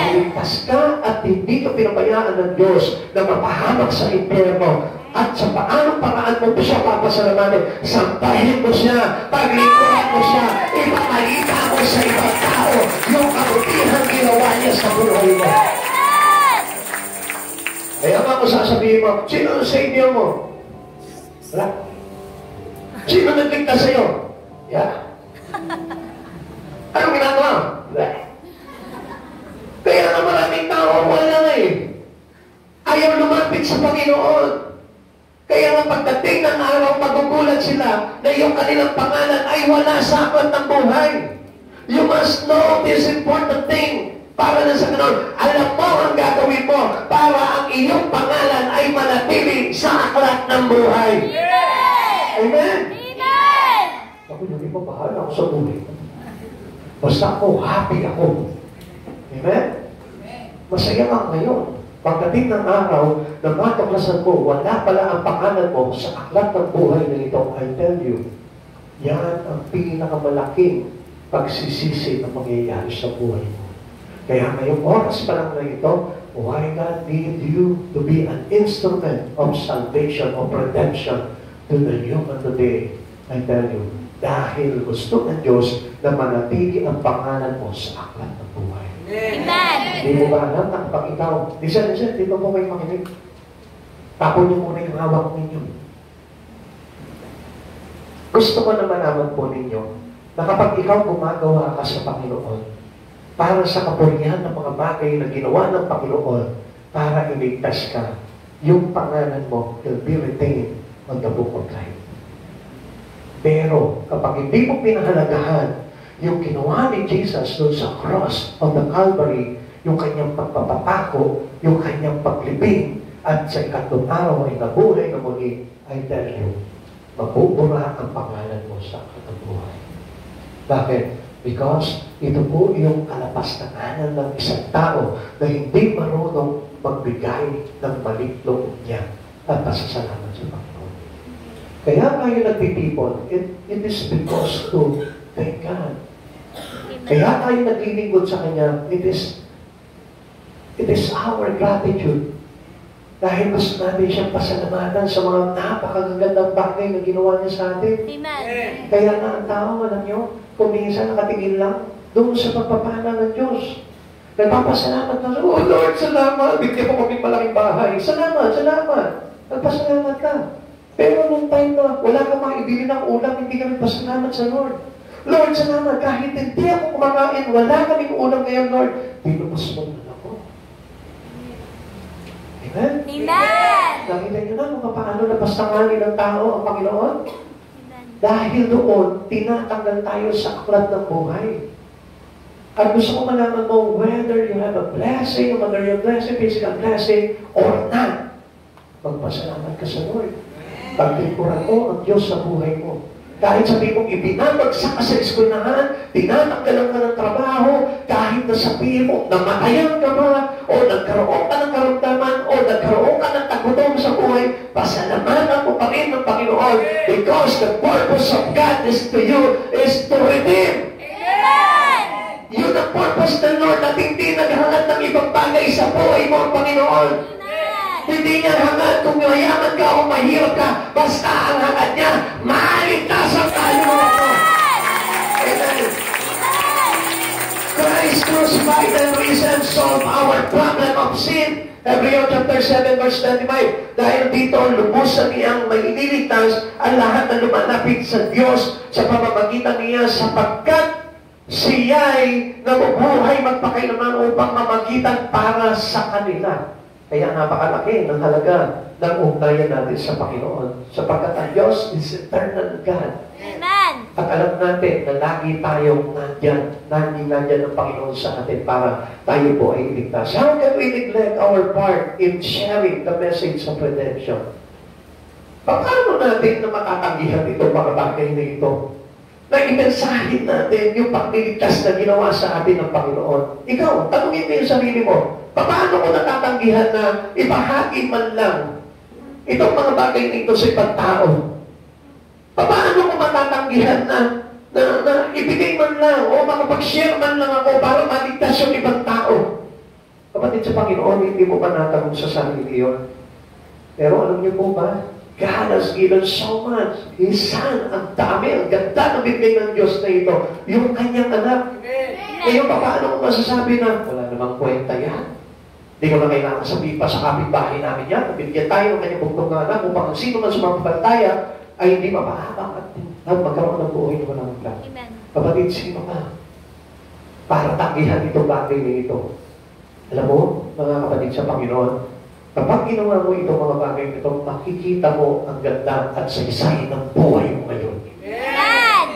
Niligtas ka at hindi ka pinabayaan ng Diyos na mapahamak sa impyerno. At sa paanong paraan mo siya papasalamatin, sampahin mo siya, paglingkuran mo siya, ipapalita mo sa ibang tao yung kabutihan ginawa niya sa buhay mo. Kaya nga mo sasabihin mo, sino ang Savior mo? Wala. Sino nagligtas sa'yo? Yeah. Anong ginagawa? Wala. Kaya nga maraming tao wala eh. Ayaw lumapit sa Panginoon. Kaya nga pagdating ng araw, magugulat sila na yung kanilang pangalan ay wala sa aklat ng buhay. You must know this important thing. Para na sa ganon, alam mo ang gagawin mo para ang iyong pangalan ay manatili sa aklat ng buhay. Amen? Amen! Ako, hindi pa bahala ako sa buhay. Basta ako, happy ako. Amen? Masaya ka ngayon. Pagdating ng araw na matuklasan mo, wala pala ang pangalan mo sa aklat ng buhay na ito, I tell you, yan ang pinakamalaking pagsisisi na mangyayari sa buhay mo. Kaya ngayong oras pa lang na ito, why God need you to be an instrument of salvation, of redemption to the human today? I tell you, dahil gusto ng Diyos na manatili ang pangalan mo sa aklat ng buhay. Amen. Hindi mo ba alam na kapag ikaw, listen, di ba po kayo makinig? Tapon niyo muna yung hawak ninyo. Gusto ko na malaman po ninyo na kapag ikaw gumagawa ka sa Panginoon para sa kapurihan ng mga bagay na ginawa ng Panginoon para iligtas ka, yung pangalan mo will be retained on the book of life. Pero kapag hindi mo pinahalagahan yung ginawa ni Jesus doon sa cross on the Calvary, yung kanyang pagpapatako, yung kanyang paglibing, at sa ikatlong araw ay nabuhay na muli, I tell you, mabubura ang pangalan mo sa katubuhay. Bakit? Because ito po yung kalapastanganan ng isang tao na hindi marunong magbigay ng maling loob niya at pasasalamat sa Panginoon. Kaya tayo nagtitipon, it is because to thank God. Kaya tayo naglilingkod sa Kanya, it is our gratitude. Dahil gusto natin siyang pasalamatan sa mga napakagandang bagay na ginawa niya sa atin. Amen. Kaya nga ang tao, alam niyo, kung minsan nakatingin lang doon sa pagpapala ng Diyos. Nagpapasalamat na, oh Lord, salamat. Bigyan mo kami malaking bahay. Salamat, salamat. Nagpasalamat ka. Pero nung time na wala ka maibili ng ulam, hindi kami pasalamat sa Lord. Lord, salamat. Kahit hindi ako kumakain, wala kaming ulam ngayon, Lord. Tinubos mo na ako. Amen? Amen. Nakita niyo na kung paano napastanganin ng tao ang Panginoon? Amen. Dahil doon, tinatanggal tayo sa aklat ng buhay. At gusto ko malaman mo, whether you have a blessing, whether you're blessed, physical blessing, or not, magpasalamat ka sa Lord. Pagtikuran mo ang Diyos sa buhay mo. Kahit sabi mong ibinabagsak ka sa eskwelahan, tinatanggalan ka ng trabaho, kahit na sabihin mo, namatayan ka ba, o nagkaroon ka ng karamdaman, o nagkaroon ka ng tagutom sa buhay, pasalamatan mo pa rin ng Panginoon because the purpose of God is to you is to redeem. Amen. Yun ang purpose ng Lord at hindi naghahanap ng ibang bagay sa buhay mo ang Panginoon. Hindi niya hangad kung mayaman ka o mahirap ka. Basta ang hangad niya, maligtas ang kaluluwa mo. Amen. Christ crucified and risen solved our problem of sin. Hebrews chapter 7 verse 25. Dahil dito, lubusan niyang may iniligtas ang lahat na lumalapit sa Diyos sa pamamagitan niya sapagkat siya'y nabubuhay magpakailanman upang mamagitan para sa kanila. Kaya napakalaki ng halaga ng ugnayan natin sa Panginoon. Sapagkat ang Diyos is eternal God. Amen. At alam natin na lagi tayong nandyan ng Panginoon sa atin para tayo po ay iligtas. How can we neglect our part in sharing the message of redemption? Paano natin na matatanggihan ito mga bagay na ito? Na imensahin natin yung pagliligtas na ginawa sa atin ng Panginoon. Ikaw, tanungin mo yung sarili mo, paano ko natatanggihan na ibahagi man lang itong mga bagay nito sa ibang tao? Paano ko matatanggihan na ibigay man lang o makapag-share man lang ako para maligtas yung ibang tao? Kapatid sa Panginoon, hindi mo ba natanong sa sarili yun? Pero alam niyo po ba, God has given so much. His Son, ang dami, ang ganda ng bigay ng Diyos na ito. Yung kanyang anak. Ngayon, paano ko masasabi na, wala namang kwenta yan. Hindi ko na kailangan sabihin pa sa kapitbahay namin yan. Binigyan tayo ng kanyang bugtong na anak upang ang sino man sumapapantaya ay hindi mapahabang at magkaroon ng buhay na walang plan. Kapatid, sino ka? Para tanggihan itong bagay na ito. Alam mo, mga kapatid sa Panginoon, kapag ginawa mo itong mga bagay nito, makikita mo ang ganda at saysay ng buhay mo ngayon. Amen.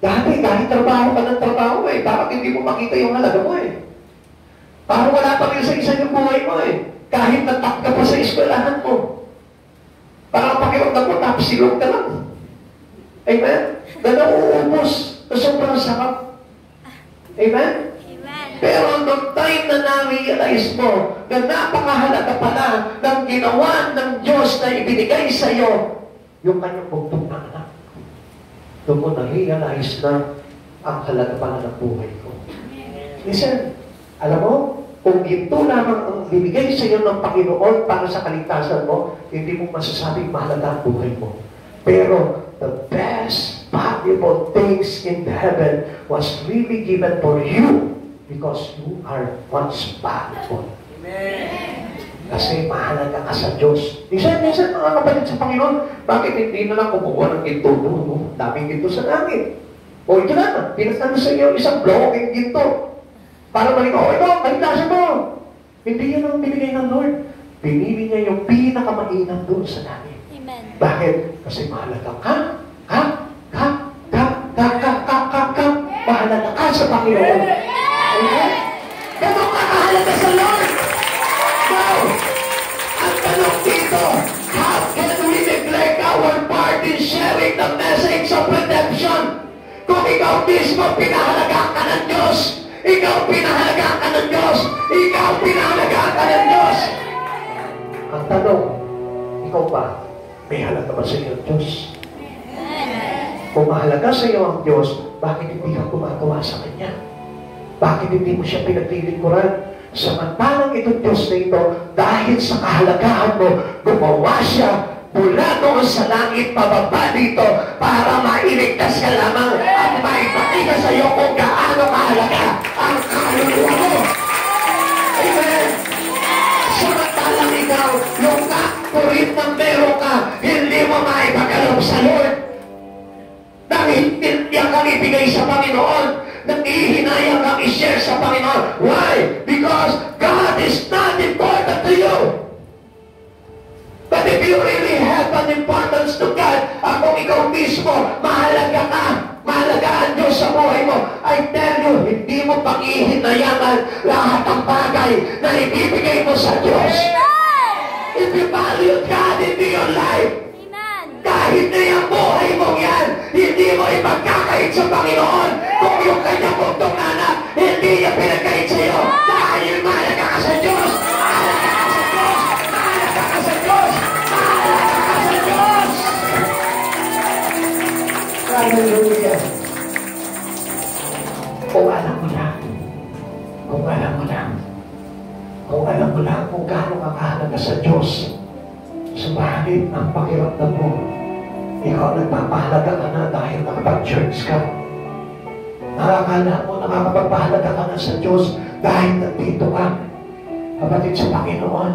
Dati, kahit trabaho ka ng trabaho parang hindi mo makita yung halaga mo Parang wala pa rin saysay ng buhay mo Kahit natap ka pa sa eskwelahan mo. Parang pakiramdam mo, tapos silog ka lang. Amen? Na nauubos, na sobrang sarap. Amen? Pero noong time na na-realize mo na napakahalaga pala ng ginawa ng Diyos na ibinigay sa iyo, yung kanyang bugtong na anak. Doon mo na-realize na ang halaga pala ng buhay ko. Listen, alam mo, kung ito lamang ang binigay sa iyo ng Panginoon para sa kaligtasan mo, hindi mo masasabing mahalaga ang buhay mo. Pero the best valuable things in heaven was really given for you. Because you are once valuable. Amen. Kasi mahalaga ka sa Diyos. Minsan mga kapatid sa Panginoon, bakit hindi na lang kumukuha ng ginto mo? Daming ginto sa langit. O ito na, pinatano sa iyo isang block ng ginto. Para maling, ito, kaligtasan mo. Hindi yun ang binigay ng Lord. Pinili niya yung pinakamainam doon sa langit. Amen. Bakit? Kasi mahalaga ka. Mahalaga ka sa Panginoon. Ganun ka kahalaga sa Lord. Now, ang tanong dito, how can we neglect our part in sharing the message of redemption. Kung ikaw mismo pinahalagaan ka ng Diyos, ikaw pinahalagaan ka ng Diyos, ikaw pinahalagaan ka ng Diyos. Ang tanong, ikaw ba, may halaga ba sa iyo ang Diyos? Kung mahalaga sa iyo ang Diyos, bakit hindi ka gumagawa sa Kanya? Bakit hindi mo siya pinaglilingkuran? Samantalang itong Diyos na ito, dahil sa kahalagahan mo, gumawa siya mula doon sa langit pababa dito para mailigtas ka lamang at maipakita sa iyo kung gaano kahalaga ang kaluluwa mo. Amen? Samantalang ikaw, yung kakurit ng meron ka, hindi mo maipagalaw sa Lord. Dahil hindi kang ibigay sa Panginoon, nanghihinayang kang i-share sa Panginoon. Why? Because God is not important to you. But if you really have an importance to God, kung ikaw mismo, mahalaga ka, mahalaga ang Diyos sa buhay mo, I tell you, hindi mo panghihinayangan lahat ng bagay na ibibigay mo sa Diyos. If you value God into your life, kahit na yung buhay mong yan, hindi mo ipagkakait sa Panginoon kung yung kanyang buntong anak, hindi niya pinagkait sa iyo. Dahil mahalaga ka sa Diyos! Mahalaga ka sa Diyos! Mahalaga ka sa Diyos! Mahalaga ka sa Diyos! Hallelujah! Kung alam mo lang, kung alam mo lang, kung alam mo lang kung gaano ka kahalaga sa Diyos, subalit ang pakiramdam mo, ikaw nagpapahalaga ka na dahil nakapag-church ka. Nakakala mo, nakakapagpahalaga ka na sa Diyos dahil nandito ka. Kapatid sa Panginoon,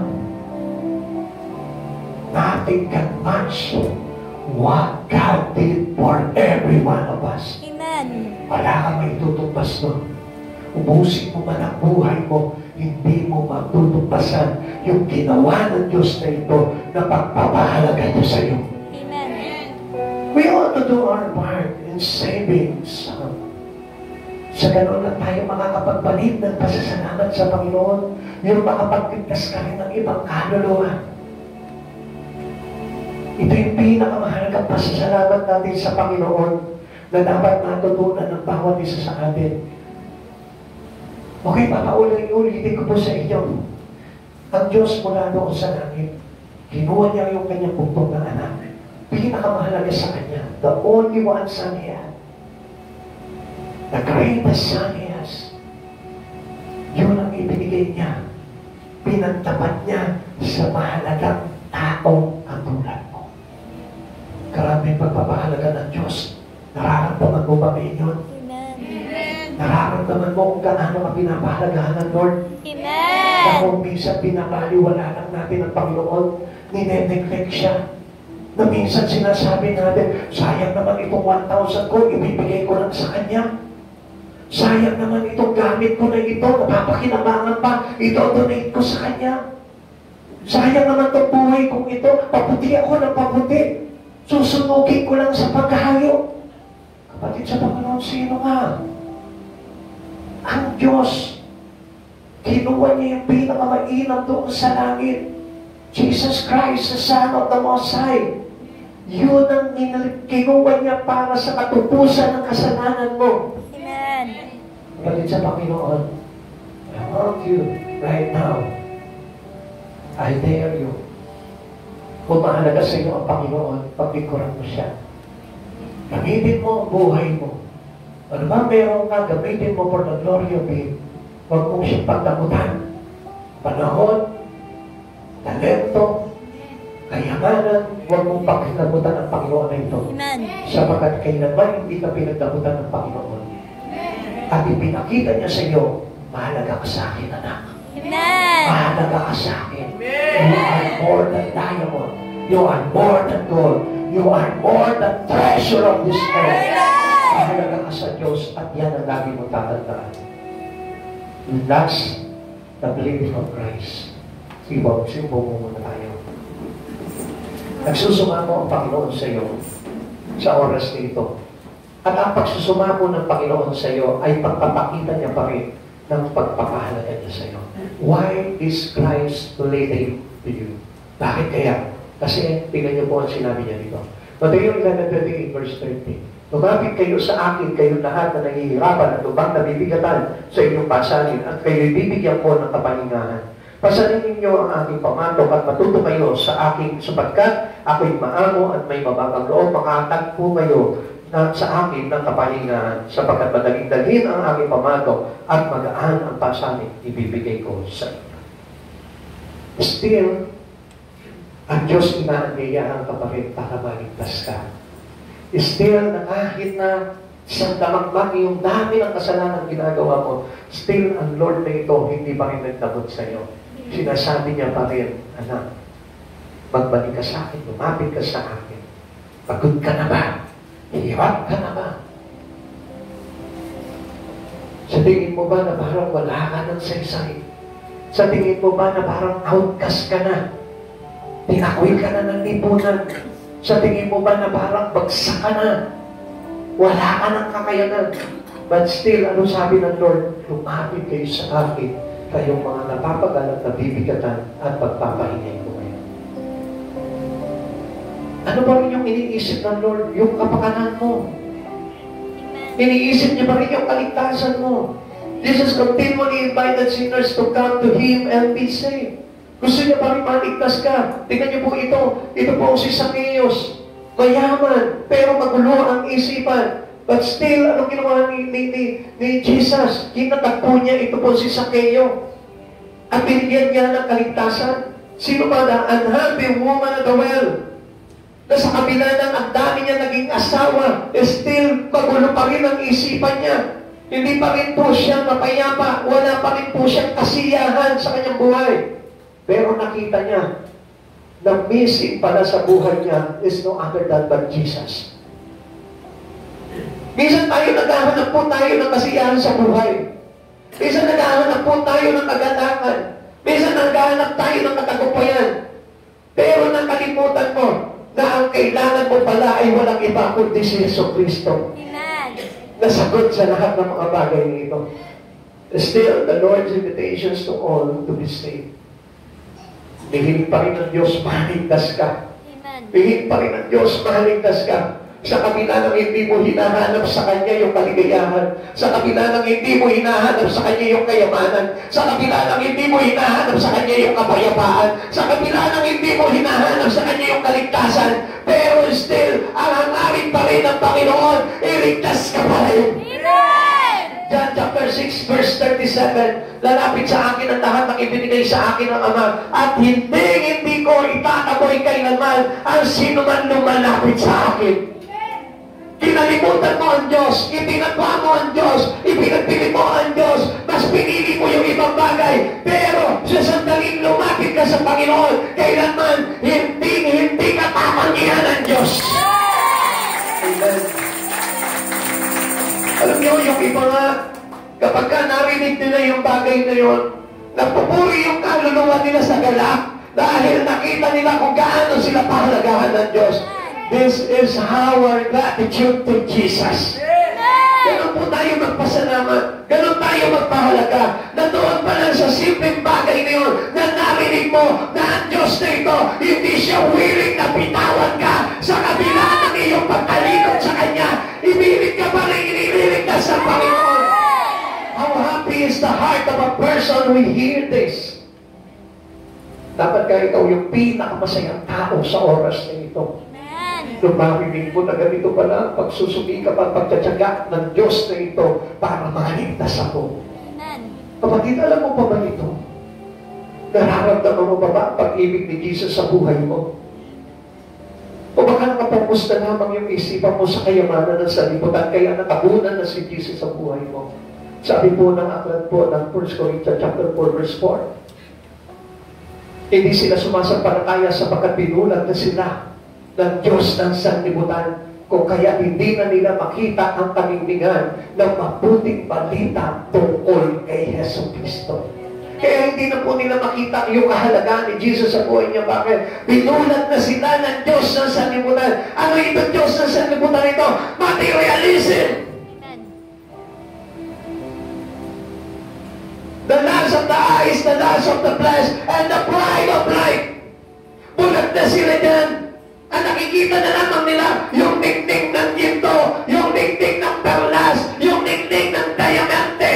nothing can match what God did for every one of us. Amen. Wala kang maitutumbas nun. Ubusin mo man ang buhay mo, hindi mo matutumpasan yung ginawa ng Diyos na ito na pagpapahalaga niya sa iyo. Amen. We ought to do our part in saving some. Sa ganun na tayo makakapagpalit ng pasasalamat sa Panginoon, yung makapagpigtas ka rin ng ibang kaluluwa. Ito yung pinakamahalagang pasasalamat natin sa Panginoon na dapat natutunan ng bawat isa sa atin. Okay, papaulitin ko po sa inyo. Ang Diyos mula doon sa langit, kinuha niya yung kanyang buntong na anak. Pinakamahalaga sa kanya. The only one son he had. The greatest son he has. Yun ang ibinigay niya. Pinagtapat niya sa mahalagang taong katulad mo. Maraming pagpapahalaga ng Diyos. Nararamdaman mo ba ngayon? Nararamdaman mo kung gaano ka pinapahalagahan ng Lord? Amen. Na kung minsan pinapaliwala lang natin ang Panginoon, nine-neglect siya. Na minsan sinasabi natin, sayang naman itong 1,000 ko, ibibigay ko lang sa Kanya. Sayang naman itong gamit ko na ito, napapakinabangan pa, ito-donate ko sa Kanya. Sayang naman itong buhay kong ito, paputi ako ng paputi. Susunugin ko lang sa paghahayo. Kapatid sa Panginoon, sino nga? Ang Diyos, kinuha niya yung pinakamainam doon sa langit. Jesus Christ, the Son of the Most High. Yun ang kinuha niya para sa katupusan ng kasalanan mo. Amen. Kapatid sa Panginoon, I want you right now. I dare you. Kung mahalaga sa iyo ang Panginoon, paglikuran mo siya. Gamitin mo ang buhay mo. Ano ba meron ka, gamitin mo for the glory of Him. Huwag mong siyang pagdamutan. Panahon, talento, kayamanan, huwag mong pagdamutan ng Panginoon na ito. Amen. Sapagkat kailanman hindi ka pinagdamutan ng Panginoon. At ipinakita niya sa iyo, mahalaga ka sa akin, anak. Amen. Mahalaga ka sa akin. You are more than diamond. You are more than gold. You are more than treasure of this earth. Mahalaga ka sa Diyos at yan ang lagi mong tatandaan. That's the believing of Christ. Simbo mo muna tayo. Nagsusumamo ang Panginoon sa iyo sa oras nito. At ang pagsusumamo ng Panginoon sa iyo ay pagpapakita niya pa rin ng pagpapahalaga niya sa iyo. Why is Christ relating to you? Bakit kaya? Kasi tingnan niyo po ang sinabi niya dito. Mateo 11:28, verse 30. Lumapit kayo sa akin, kayo lahat na nahihirapan at lubang nabibigatan sa inyong pasanin, at kayo'y bibigyan ko ng kapahingahan. Pasanin ninyo ang aking pamatok at matuto kayo sa akin, sapagkat ako'y maamo at may mabagang loob. Makatagpo kayo sa akin ng kapahingahan, sapagkat madaling dalhin ang aking pamatok at magaan ang pasanin ibibigay ko sa inyo. Still, ang Diyos inaanyayahan ka pa rin para maligtas ka. Still, na kahit na isang damagmag yung dami ng kasalanan ginagawa mo, still, ang Lord na ito, hindi pa rin nagtabot sa iyo. Sinasabi niya pa rin, anak, magbalik ka sa akin, lumapit ka sa akin. Pagod ka na ba? Hirap ka na ba? Sa tingin mo ba na parang wala ka ng saysay? Sa tingin mo ba na parang outcast ka na? Tinakwil ka na ng lipunan? Sa tingin mo ba na parang bagsak ka na? Wala ka ng kakayanan. But still, ano sabi ng Lord? Lumapit kayo sa akin, kayong mga napapagal at nabibigatan at pagpapahingay ko kayo. Ano ba rin yung iniisip ng Lord? Yung kapakanan mo. Iniisip niya ba rin yung kaligtasan mo? Jesus continually invited sinners to come to Him and be saved. Gusto niya pa rin maligtas ka. Tingnan niyo po ito. Ito po si Zacchaeus. Mayaman, pero magulo ang isipan. But still, anong ginawa ni Jesus? Kinatagpo niya ito po si Zacchaeus. At binigyan niya ng kaligtasan. Sino ba na? Unhappy woman at the well. Na sa kabila ng ang dami niya naging asawa, still, magulo pa rin ang isipan niya. Hindi pa rin po siya mapayapa. Wala pa rin po siyang kasiyahan sa kanyang buhay. Pero nakita niya na missing pala sa buhay niya is no other than but Jesus. Minsan tayo naghahanap po tayo ng kasiyahan sa buhay. Minsan naghahanap po tayo ng kagandahan. Minsan naghahanap tayo ng katagumpayan. Pero nakalimutan mo na ang kailangan mo pala ay walang iba kundi si Jesucristo. Amen. Nasagot sa lahat ng mga bagay nito. Still, the Lord's invitations to all to be saved. Hihingin pa rin ng Diyos, maligtas ka. Hihingin pa rin ng Diyos, maligtas ka. Sa kabila ng hindi mo hinahanap sa Kanya yung kaligayahan. Sa kabila ng hindi mo hinahanap sa Kanya yung kayamanan. Sa kabila ng hindi mo hinahanap sa Kanya yung kapayapaan. Sa kabila ng hindi mo hinahanap sa Kanya yung kaligtasan. Pero still, ang hangarin pa rin ng Panginoon, iligtas ka pa rin. John chapter 6, verse 37, lalapit sa akin ang lahat ng ibinigay sa akin ng Ama, at hindi ko itataboy kailanman ang sino man lumalapit sa akin. Kinalimutan mo ang Diyos, itinagpa mo ang Diyos, ipinagpili mo ang Diyos, mas pinili mo yung ibang bagay, pero sa sandaling lumapit ka sa Panginoon, kailanman hindi ka tatangihan ng Diyos. Amen. Alam niyo, yung iba nga, kapag ka narinig nila yung bagay na yun, napupuri yung kaluluwa nila sa galak dahil nakita nila kung gaano sila pahalagahan ng Diyos. This is our gratitude to Jesus. Ganun po tayo magpasalamat. Ganun tayo magpahalaga. Na doon pa lang sa simpleng bagay na yun, na narinig mo na ang Diyos na ito, hindi siya willing na bitawan ka sa kabila ng iyong pagkalikot sa Kanya. Ibilig ka pa rin, iniligtas sa Panginoon. How happy is the heart of a person who hear this? Dapat ka ikaw yung pinakamasayang tao sa oras na ito. Nung marinig mo na ganito pala, pagsusubi ka pa, pagtsatsaga ng Diyos na ito para maligtas ako. Kapatid, alam mo pa ba ito? Nararamdaman mo ba ang pag-ibig ni Jesus sa buhay mo? O baka nakapapos na lamang yung isipan mo sa kayamanan ng salibutan, kaya nakabunan na si Jesus sa buhay mo. Sabi po ng aklat po ng 1 Corinthians chapter 4 verse 4, hindi sila sumasampalataya sapagkat binulag na sila ng Diyos ng sanlibutan, kung kaya hindi na nila makita ang kamingmingan ng mabuting balita tungkol kay Jesucristo. Kaya hindi na po nila makita yung kahalagaan ni Jesus sa buhay niya. Bakit? Binulag na sila ng Diyos ng sanlibutan. Ano ito Diyos ng sanlibutan ito? Materialism. The lust of the eyes, the lust of the flesh, and the pride of life. Bulag na sila dyan. Ang nakikita na lamang nila yung ningning ng ginto, yung ningning ng perlas, yung ningning ng diamante.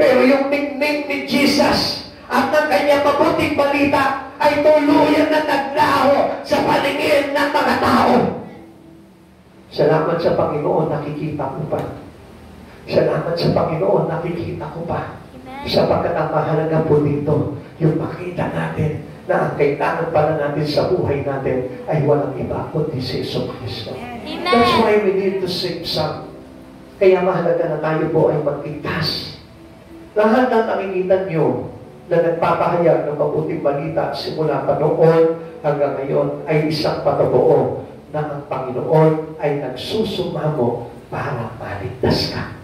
Pero yung ningning ni Jesus at ng kanyang mabuting balita ay tuluyan na naglaho sa paningin ng mga tao. Salamat sa Panginoon, nakikita ko pa. Salamat sa Panginoon, nakikita ko pa. Sapagkat ang mahalaga po dito, yung makita natin na ang kailangan pala natin sa buhay natin ay walang iba kundi si Yesu Cristo. That's why we need to sing some. Kaya mahalaga na tayo po ay magligtas. Lahat ng nakikita nyo na nagpapahayag ng mabuting balita simula pa noon hanggang ngayon ay isang patotoo na ang Panginoon ay nagsusumamo para maligtas ka.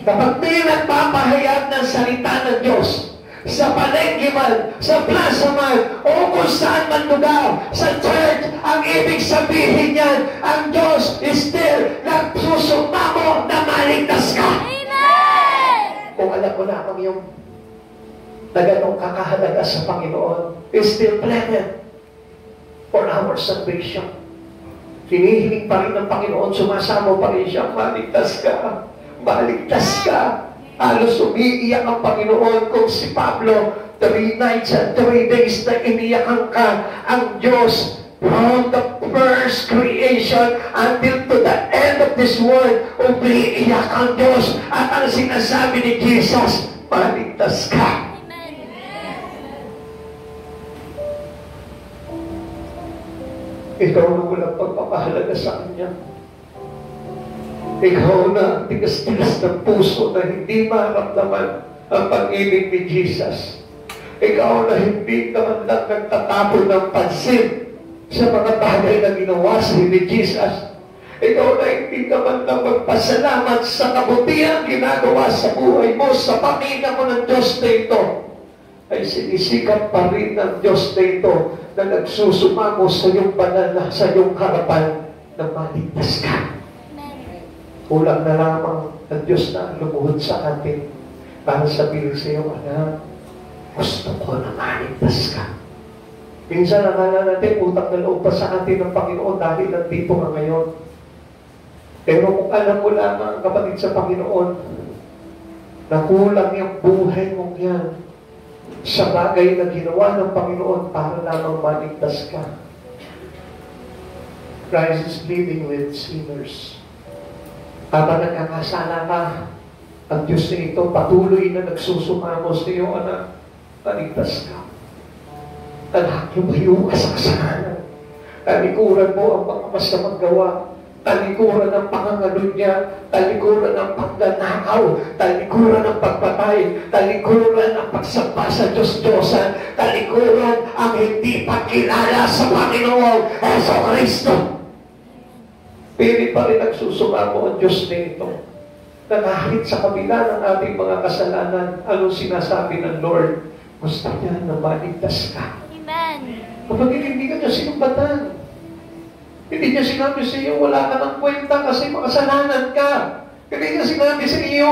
Kapag may nagpapahayag ng salita ng Diyos, sa palengke man, sa plaza man, o kung saan man lugar, sa church, ang ibig sabihin niyan, ang Diyos is still nagsusumamo na maligtas ka. Amen! Kung alam mo na ang iyong na ganong kakahalaga sa Panginoon, is still planted for our salvation. Hinihiling pa rin ng Panginoon, sumasamo pa rin siya, maligtas ka. Maligtas ka. Halos umiiyak ang Panginoon kung si Pablo 3 nights and 3 days na iniyakan ka ang Diyos from the first creation until to the end of this world. Umiiyak ang Diyos at ang sinasabi ni Jesus, maligtas ka. Ikaw na walang pagpapahalaga sa Kanya. Ikaw na tigas-tigas ng puso na hindi maramdaman ang pag-ibig ni Jesus. Ikaw na hindi ka man lang nagtatapon ng pansin sa mga bagay na ginawa sa ni Jesus. Ikaw na hindi ka man lang magpasalamat sa kabutihan ginagawa sa buhay mo, sa pamilya mo ng Diyos na ito. Ay sinisikap pa rin ng Diyos na ito na nagsusumamo sa iyong banal na sa iyong harapan na maligtas ka. Kulang na lamang ng Diyos na lumuhod sa atin para sabihin sa iyo, anak, gusto ko na maligtas ka. Minsan nakala natin, utang na loob pa sa atin ng Panginoon dahil nandito ka ngayon. Pero kung alam mo lamang, kapatid sa Panginoon, na kulang yung buhay mong yan sa bagay na ginawa ng Panginoon para lamang maligtas ka. Christ is living with sinners. Kapag nagkakasala ka, ang Diyos na ito patuloy na nagsusumamo sa iyo, anak, maligtas ka. Anak, lumayo ka sa kasalanan. Talikuran mo ang mga masamang gawa. Talikuran ng pangangalunya. Talikuran ng pagnanakaw. Talikuran ng pagpatay. Talikuran ng pagsampa sa Diyos-Diyosan. Talikuran ang hindi pagkilala sa Panginoong Heso Kristo. Pili pa rin nagsusumamo ang Diyos na ito. Na kahit sa kabila ng ating mga kasalanan, anong sinasabi ng Lord? Gusto niya na maligtas ka. Amen. Kapag hindi ka niya sinumbatan, hindi niya sinabi sa iyo, wala ka ng kwenta kasi makasalanan ka. Hindi niya sinabi sa iyo.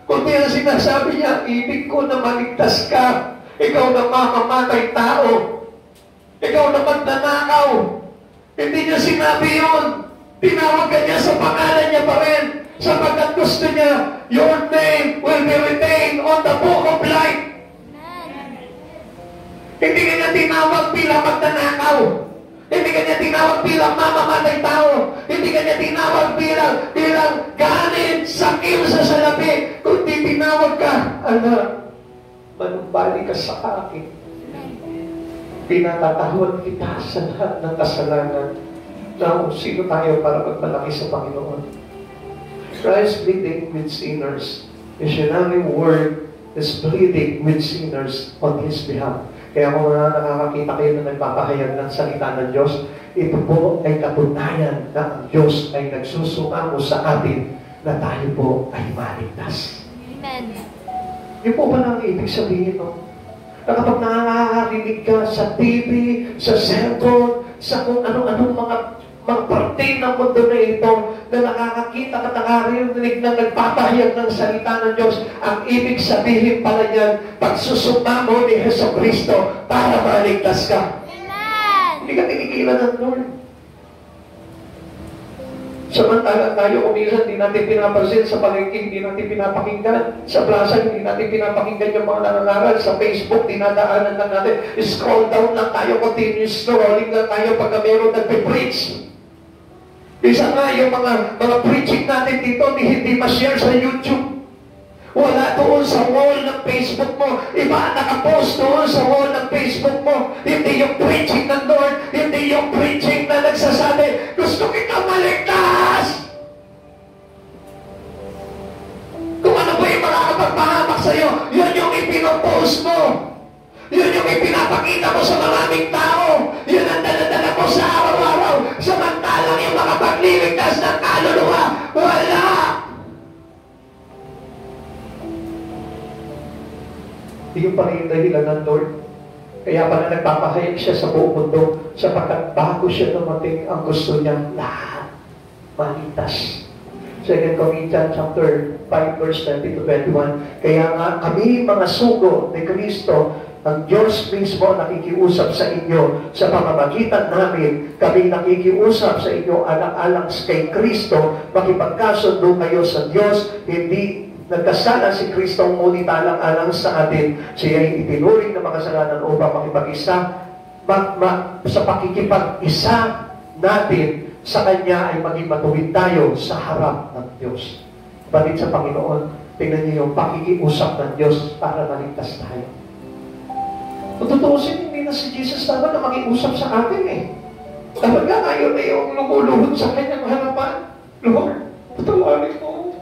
Kundi ang sinasabi niya, ibig ko na maligtas ka. Ikaw na mamamatay tao. Ikaw na magnanakaw. Hindi niya sinabi yun. Tinawag ka niya sa pangalan niya pa rin. Sapagkat gusto niya, your name will be retained on the book of life. Hindi ka niya tinawag bilang magnanakaw. Hindi ka niya tinawag bilang mamamatay tao. Hindi ka niya tinawag bilang galit, sakil sa salapi. Kundi tinawag ka, anak, manumbalik ka sa akin. Pinatatahon kita sa lahat ng kasalanan. Na kung sino tayo para magmalaki sa Panginoon. Christ pleading with sinners. Missionary word is pleading with sinners on His behalf. Kaya kung nakakakita kayo na nagpapahayag ng salita ng Diyos, ito po ay katunayan na ang Diyos ay nagsusumamo sa atin na tayo po ay maligtas. Amen. Yun po ba na ang ibig sabihin, no? Na kapag nakakarinig ka sa TV, sa cellphone, sa kung anong-anong mga parte ng mundo na ito, na nakakakita at nakarinig na nagpapahayag ng salita ng Diyos, ang ibig sabihin pala niyan, pagsusumamo ni Heso Kristo para maligtas ka. Hindi ka tinigilan ng Lord. Samantala tayo, kung minsan hindi natin pinapansin sa palengke, hindi natin pinapakinggan. Sa plaza, hindi natin pinapakinggan yung mga nangangaral. Sa Facebook, dinadaanan lang natin. Scroll down lang tayo, continuous scrolling lang tayo pagka meron nagpe-preach. Bisa nga yung mga preaching natin dito, hindi ma-share sa YouTube. Wala doon sa wall ng Facebook mo. Iba nakapost doon sa wall ng Facebook mo. Hindi yung preaching ng Lord. Hindi yung preaching na nagsasabi, gusto kita maligtas! Kung ano ba yung makakapagpahamak sa'yo, yun yung ipinopost mo. Yun yung ipinapakita mo sa maraming tao. Yun ang daladala mo sa araw-araw. Samantalang yung makapagliligtas ng kaluluwa, wala! Yung pa rin dahilan ng Lord. Kaya pala nagpapahayag siya sa buong mundo sapagkat bago siya dumating, ang gusto niya lahat maligtas. 2 Corinthians chapter 5 verse 20-21. Kaya nga kami mga sugo ni Kristo, ang Diyos mismo nakikiusap sa inyo sa pamamagitan namin. Kami nakikiusap sa inyo alang-alang kay Kristo, makipagkasundo kayo sa Diyos. Hindi nagkasala si Kristo ngunit alang-alang sa atin. Siya ay itinuring ng mga kasalanan upang makipag-isa sa pakikipag-isa natin sa Kanya ay maging matuwid tayo sa harap ng Diyos. Balik sa Panginoon, tingnan niyo yung pakikiusap ng Diyos para maligtas tayo. Kung tutuusin, hindi na si Jesus dapat na makiusap sa atin eh. Dapat nga tayo na yung lumuluhod sa Kanyang harapan. Lord, patawarin mo.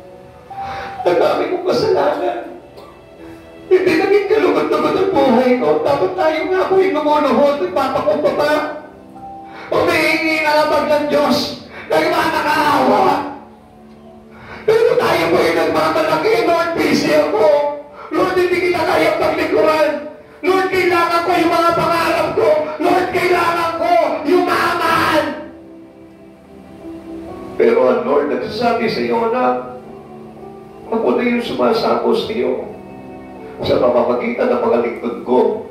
Nagkami kong kasalanan. Hindi naging kalugod-lugod ang buhay ko. Dapat tayo nga po yung lumuluhod, nagpapakumpapa. Umihingi na labag ng Diyos. Nagmamakaawa. Pero tayo po yung nagmamalaki. Lord, busy ako. Lord, hindi kita kaya paglikuran. Lord, kailangan ko yung mga pangarap ko. Lord, kailangan ko yumaman. Pero ang Lord nagsasabi sa iyo, anak, ako na yung sumasakos niyo sa pamamagitan ng mga lingkod ko.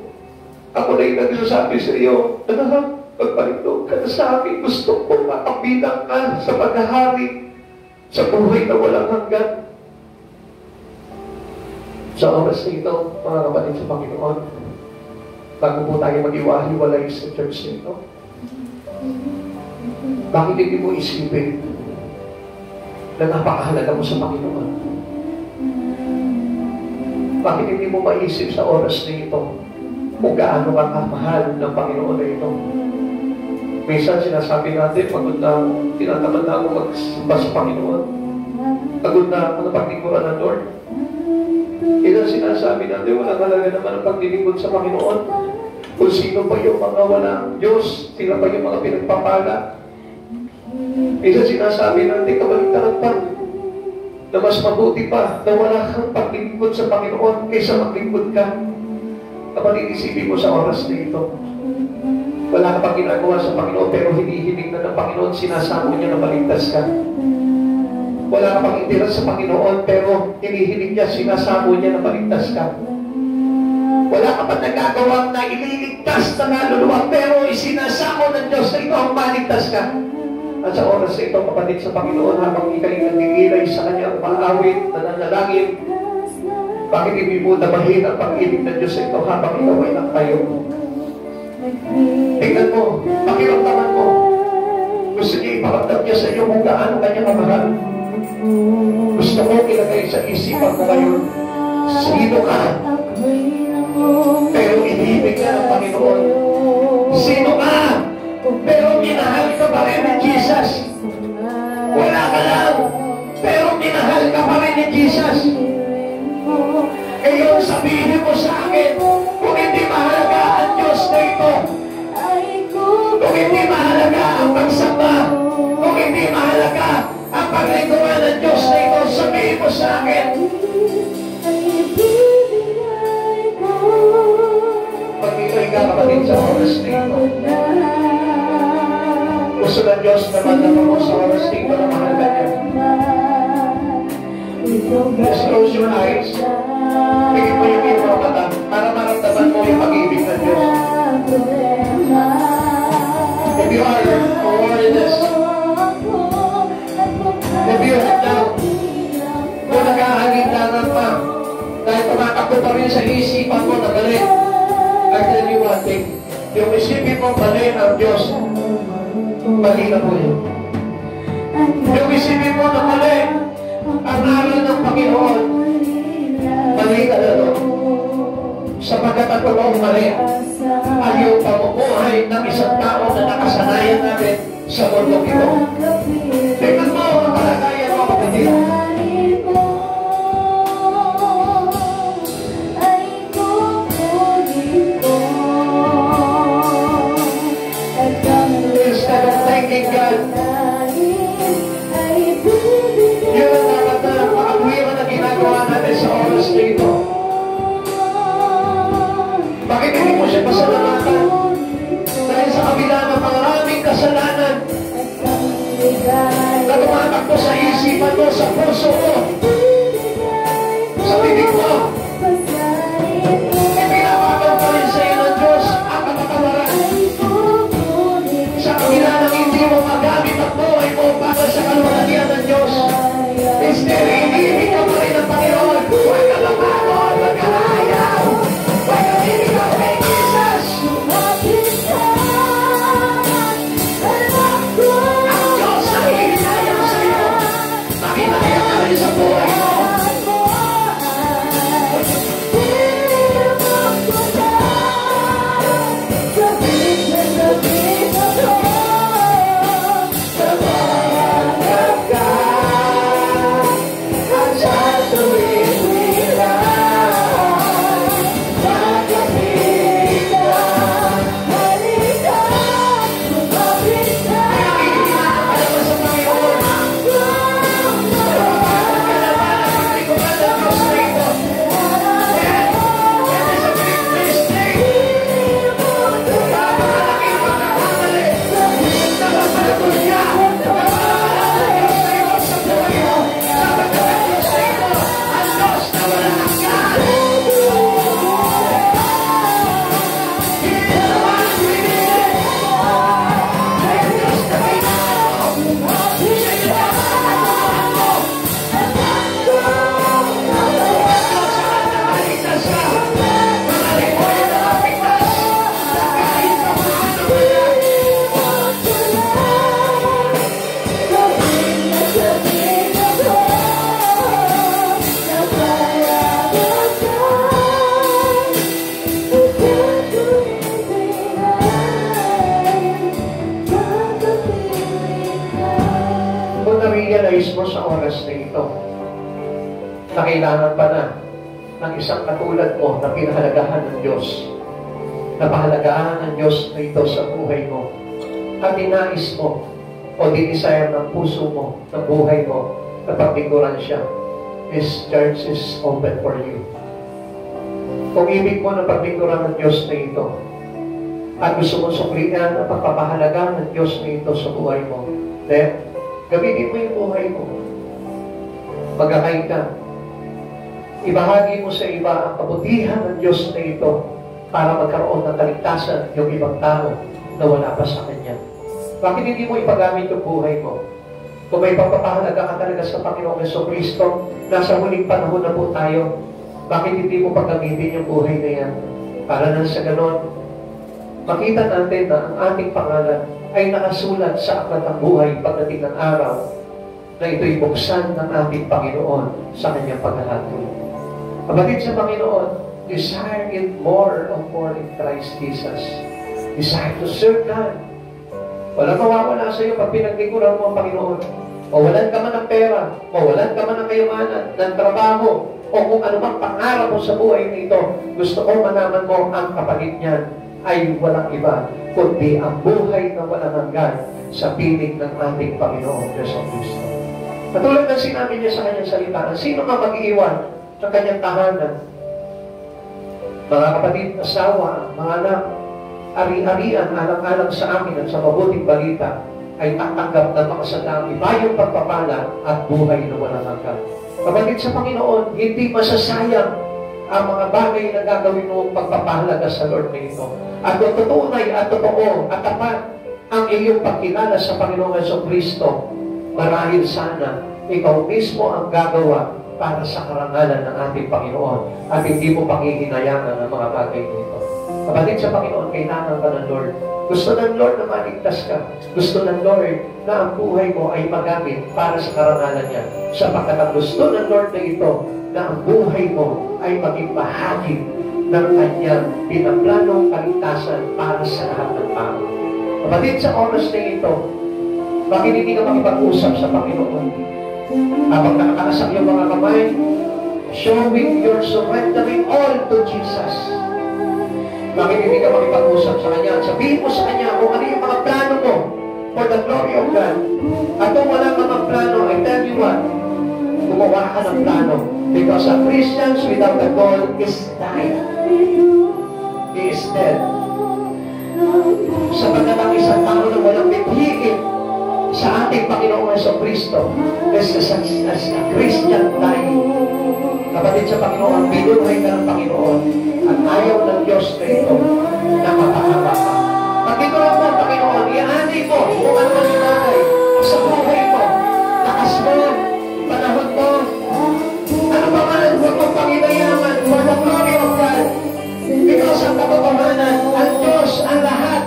Ako na yung nagsasabi sa iyo, anak, pagpalindog ka na sa akin, gusto ko makabilang ka sa paghahari sa buhay na walang hanggan. Sa oras na ito, mga kapatid sa Panginoon, bago po tayo mag-iwahiwalay sa church nito, bakit hindi mo isipin na napakahalaga mo sa Panginoon? Bakit hindi mo maisip sa oras na ito kung gaano ka kamahal ng Panginoon na ito? Minsan sinasabi natin, pagod na ako, tinatamad na ako magsimba sa Panginoon. Pagod na ako na paglingkuran ng Lord. Kaya sinasabi natin, walang halaga naman ang paglilingkod sa Panginoon. Kung sino pa yung mga walang Diyos, sila pa yung mga pinagpapala. Minsan sinasabi natin, kabaligtaran pa, na mas mabuti pa na wala kang paglingkod sa Panginoon kaysa maglingkod ka. Kapatid, isipin mo sa oras na ito. Wala ka pang ginagawa sa Panginoon pero hinihiling na ng Panginoon, sinasamo niya na maligtas ka. Wala ka pang interes sa Panginoon pero hinihiling niya, sinasamo niya na maligtas ka. Wala ka pang nagagawang na ililigtas na kaluluwa pero isinasamo ng Diyos na ito ang maligtas ka. At sa oras na ito, kapatid sa Panginoon, habang ikay nagigilay sa kanyang maawit, nananalangin, bakit hindi mo damahin ang pag-ibig ng Diyos ito habang ikaw ay nakayo? Tingnan mo, pakiramdaman mo. Gusto niya iparamdam niya sa iyo kung gaano kanya kamahal. Gusto ko ilagay sa isipan mo ngayon, sino ka? Pero inibig ka ng Panginoon. Sino ka? Pero minahal ka pa rin ni Jesus. Wala ka lang, pero minahal ka pa rin ni Jesus. Ngayon sabihin mo sa akin, kung hindi mahalaga ang Diyos na ito, kung hindi mahalaga ang pagsamba, kung hindi mahalaga ang paglingkuran ng Diyos na ito, sabihin mo sa akin. Pag-ibig ka kapatid sa oras na ito. Gusto ng Diyos na magdama mo sa oras na ito na mahal ka niya. Just close your eyes. Tingin mo yung iyong mata para maramdaman mo yung pag-ibig ng Diyos. holiness. If you have doubt, kung nag-aalinlangan pa, dahil tumatakbo pa rin sa isipan mo na mali, I tell you one thing, yung isipin mo mali ang Diyos, mali na po yun. Yung isipin mo na mali ang aral ng Panginoon, mali ka na doon. Sapagkat ang totoong mali ay yung pamumuhay ng isang tao na nakasanayan natin sa mundo ito. Tingnan mo ang kalagayan mo, kapatid. Instead of thanking God, yun ang dapat na makabuhiran na ginagawa natin sa oras na ito. Bakit hindi mo siya pasalamatan? Dahil sa kabila ng maraming kasalanan na tumatakbo sa isipan mo, sa puso mo, sa bibig mo, pinapagaw pa rin sa iyo ng Diyos ang kapatawaran. Sa kabila ng hindi mo magamit ang buhay mo para sa kalwalhatian ng Diyos, still, iniibig ka pa rin ng Panginoon. Huwag ka lumakot, huwag ka ayaw, huwag ka inigaw kay Jesus. Ang Diyos na hinayang sa iyo, makinayang ka rin sa buhay mo. Na-realize mo sa oras na ito na kailangan pa na ng isang katulad mo na pinahalagahan ng Diyos, na pahalagahan ng Diyos na ito sa buhay mo, at dinais mo o dinisayang ng puso mo, ng buhay mo, na paglingkuran siya. This church is open for you. Kung ibig mo na paglingkuran ng Diyos na ito, at gusto mo suklian ang pagpapahalaga ng Diyos na ito sa buhay mo, then gamitin mo yung buhay mo. Magkakain ka. Ibahagi mo sa iba ang kabutihan ng Diyos na ito para magkaroon ng kaligtasan yung ibang tao na wala pa sa Kanya. Bakit hindi mo ipagamit yung buhay mo? Kung may pagpapahalaga ka talaga sa Panginoong Jesucristo, nasa huling panahon na po tayo, bakit hindi mo paggamitin yung buhay na yan? Para na sa ganon, makita natin na ang ating pangalan ay nakasulat sa aklat ng buhay pagdating ng araw na ito'y buksan ng ating Panginoon sa Kanyang paghahatuloy. Kapatid sa Panginoon, desire it more and more in Christ Jesus. Desire to serve God. Walang mawawala sa iyo pag pinaglingkuran mo ang Panginoon. Mawalan ka man ng pera, mawalan ka man ng kayamanan, ng trabaho, o kung ano mang pangarap mo sa buhay nito, gusto ko malaman mo ang kapalit niyan ay walang iba, kundi ang buhay na walang hanggan sa piling ng ating Panginoong Jesucristo. Katulad ng sinabi niya sa kanyang salita, sino nga mag-iiwan ng kanyang tahanan? Mga kapatid, asawa, mga anak, ari-arian, alang-alang sa amin at sa mabuting balita, ay tatanggap na makasadang ibayong pagpapala at buhay na walang hanggan. Kapatid sa Panginoon, hindi masasayang ang mga bagay na gagawin mo pagpapahalaga sa Lord na ito. At kung tunay at totoo at tapat ang iyong pagkilala sa Panginoong Jesucristo, marahil sana ikaw mismo ang gagawa para sa karangalan ng ating Panginoon at hindi mo pangihinayangan ang mga bagay nito. Kapatid sa Panginoon, kailangan ka ng Lord. Gusto ng Lord na maligtas ka. Gusto ng Lord na ang buhay mo ay magamit para sa karangalan niya. Sapagkat ang gusto ng Lord na ito, na ang buhay mo ay maging bahagi ng kanyang pinaplanong kaligtasan para sa lahat ng tao. Kapatid, sa oras na ito, bakit hindi ka makipag-usap sa Panginoon? Habang nakakalasak yung mga kamay, showing your surrendering all to Jesus. Bakit hindi ka makipag-usap sa Kanya? Sabihin mo sa Kanya kung ano yung mga plano mo for the glory of God. At kung wala ka mga plano, I tell you what, gumawa ka ng plano. Because a Christian without a goal is dying. He is dead. Sapagkat ang isang tao na walang bibigin sa ating Panginoong Jesucristo is as a Christian dying. Kapatid sa Panginoon, binuhay ka ng Panginoon at ayaw ng Diyos na ito na mapahaba ka. Pagkikulang mo, Panginoon, iahani mo kung ano ang inagay sa buhay mo. Lakas mo, panahon mo, ano ba man, huwag mong panginayaman for the glory of God. Because ang katotohanan, ang Diyos, ang lahat,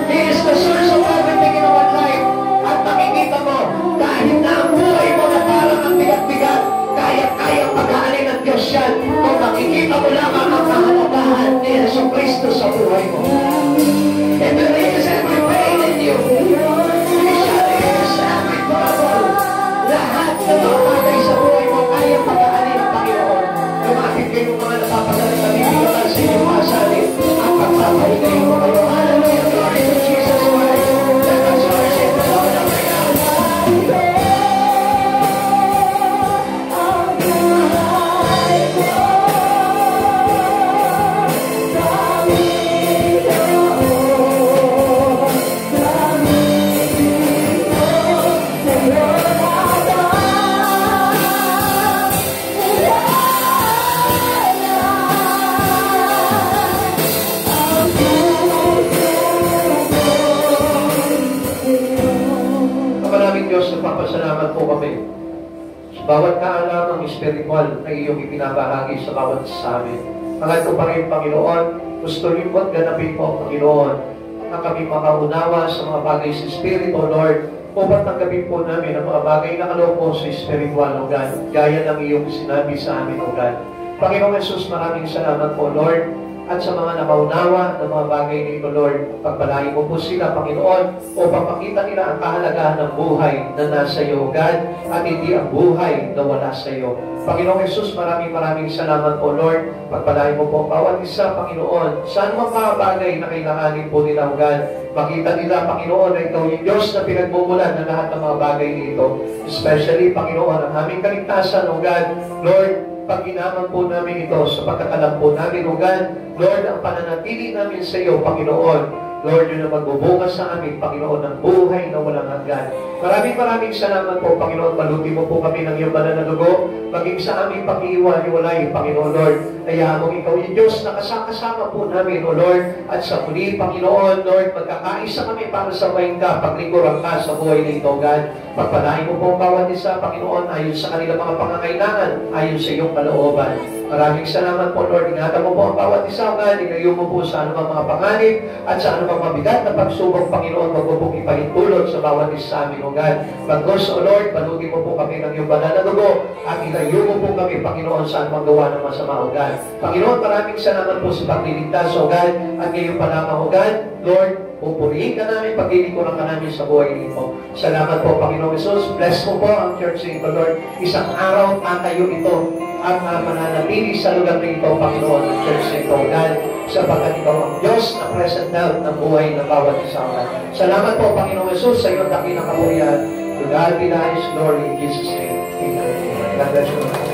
He is the source of everything in our life. At makikita mo, dahil na ang buhay mo na parang ang bigat-bigat, kaya-kayang pag-aanin ng Diyos yan. Kung makikita mo lamang ang kahalagahan ni Jesucristo sa buhay mo. And there is every pain in you. He shall ease every trouble. Lahat na mga bagay sa buhay mo, kayang pag-aanin ng Panginoon. Lumapit kayo mga napapagalit na bibigatan sa inyong masalit at pagpapalit kayo mo kayo. Hallelujah, glory to Jesus Christ. Let us worship the Lord of the God. Nagpapasalamat po kami sa bawat kaalamang espiritual na iyong ipinabahagi sa bawat sa amin. Hangat ko pa rin, Panginoon, gusto rin mo't ganapin po, Panginoon, na kami makaunawa sa mga bagay sa Espiritu, Lord, upang tanggapin po namin ang mga bagay na kaloob mo sa espiritual, O God, gaya ng iyong sinabi sa amin, O God. Panginoon Jesus, maraming salamat po, Lord, at sa mga nakaunawa ng mga bagay nito, Lord, pagpalain mo po sila, Panginoon, upang makita nila ang kahalagahan ng buhay na nasa iyo, God, at hindi ang buhay na wala sa iyo. Panginoong Jesus, maraming salamat po, Lord. Pagpalain mo po bawat isa, Panginoon, saan mga bagay na kailanganin po nila, God. Makita nila, Panginoon, na ikaw yung Diyos na pinagmumulan ng lahat ng mga bagay nito. Especially, Panginoon, ang aming kaligtasan, O God. Lord, pag ginaman po namin ito sa pagkakalam po namin, O God, Lord, ang pananatili namin sa iyo, Panginoon, Lord, yun ang magbubunga sa amin, Panginoon, ng buhay na walang hanggan. Maraming salamat po, Panginoon. Paluti mo po kami ng iyong banal na dugo, maging sa aming pag-iwalay, Panginoon, Lord. Kaya mong ikaw yung Diyos na kasama po namin, O Lord. At sa muli, Panginoon, Lord, magkakaisa kami para sa ka, paglingkuran ka sa buhay nito, God. Pagpalain mo po ang bawat isa, Panginoon, ayon sa kanilang mga pangangailangan, ayon sa iyong kalooban. Maraming salamat po, Lord. Ingatan mo po ang bawat isa, God. Ilayo mo po sa anumang mga panganib at sa anumang mabigat na pagsubok, Panginoon, wag mo pong ipahintulot sa bawat isa sa amin, O God. Bagos, O Lord, palutin mo po kami ng iyong banal na dugo at ilayo mo po kami, Panginoon, sa anumang gawa ng masama, O God. Panginoon, maraming salamat po sa pagliligtas, O God. At ngayon pa lamang, O God, Lord, pupurihin ka namin, paglilingkuran ka namin sa buhay nito. Salamat po, Panginoon Jesus. Bless mo po ang church nito, Lord. Isang araw, tatayo ito ang mananatili sa lugar nito, Panginoon, ang church nito, God, sapagkat ikaw ang Diyos na present help ng buhay ng bawat isang. Salamat po, Panginoon Jesus, sa iyong dakilang kapurihan. To God be the highest glory in Jesus' name. Amen. God bless you.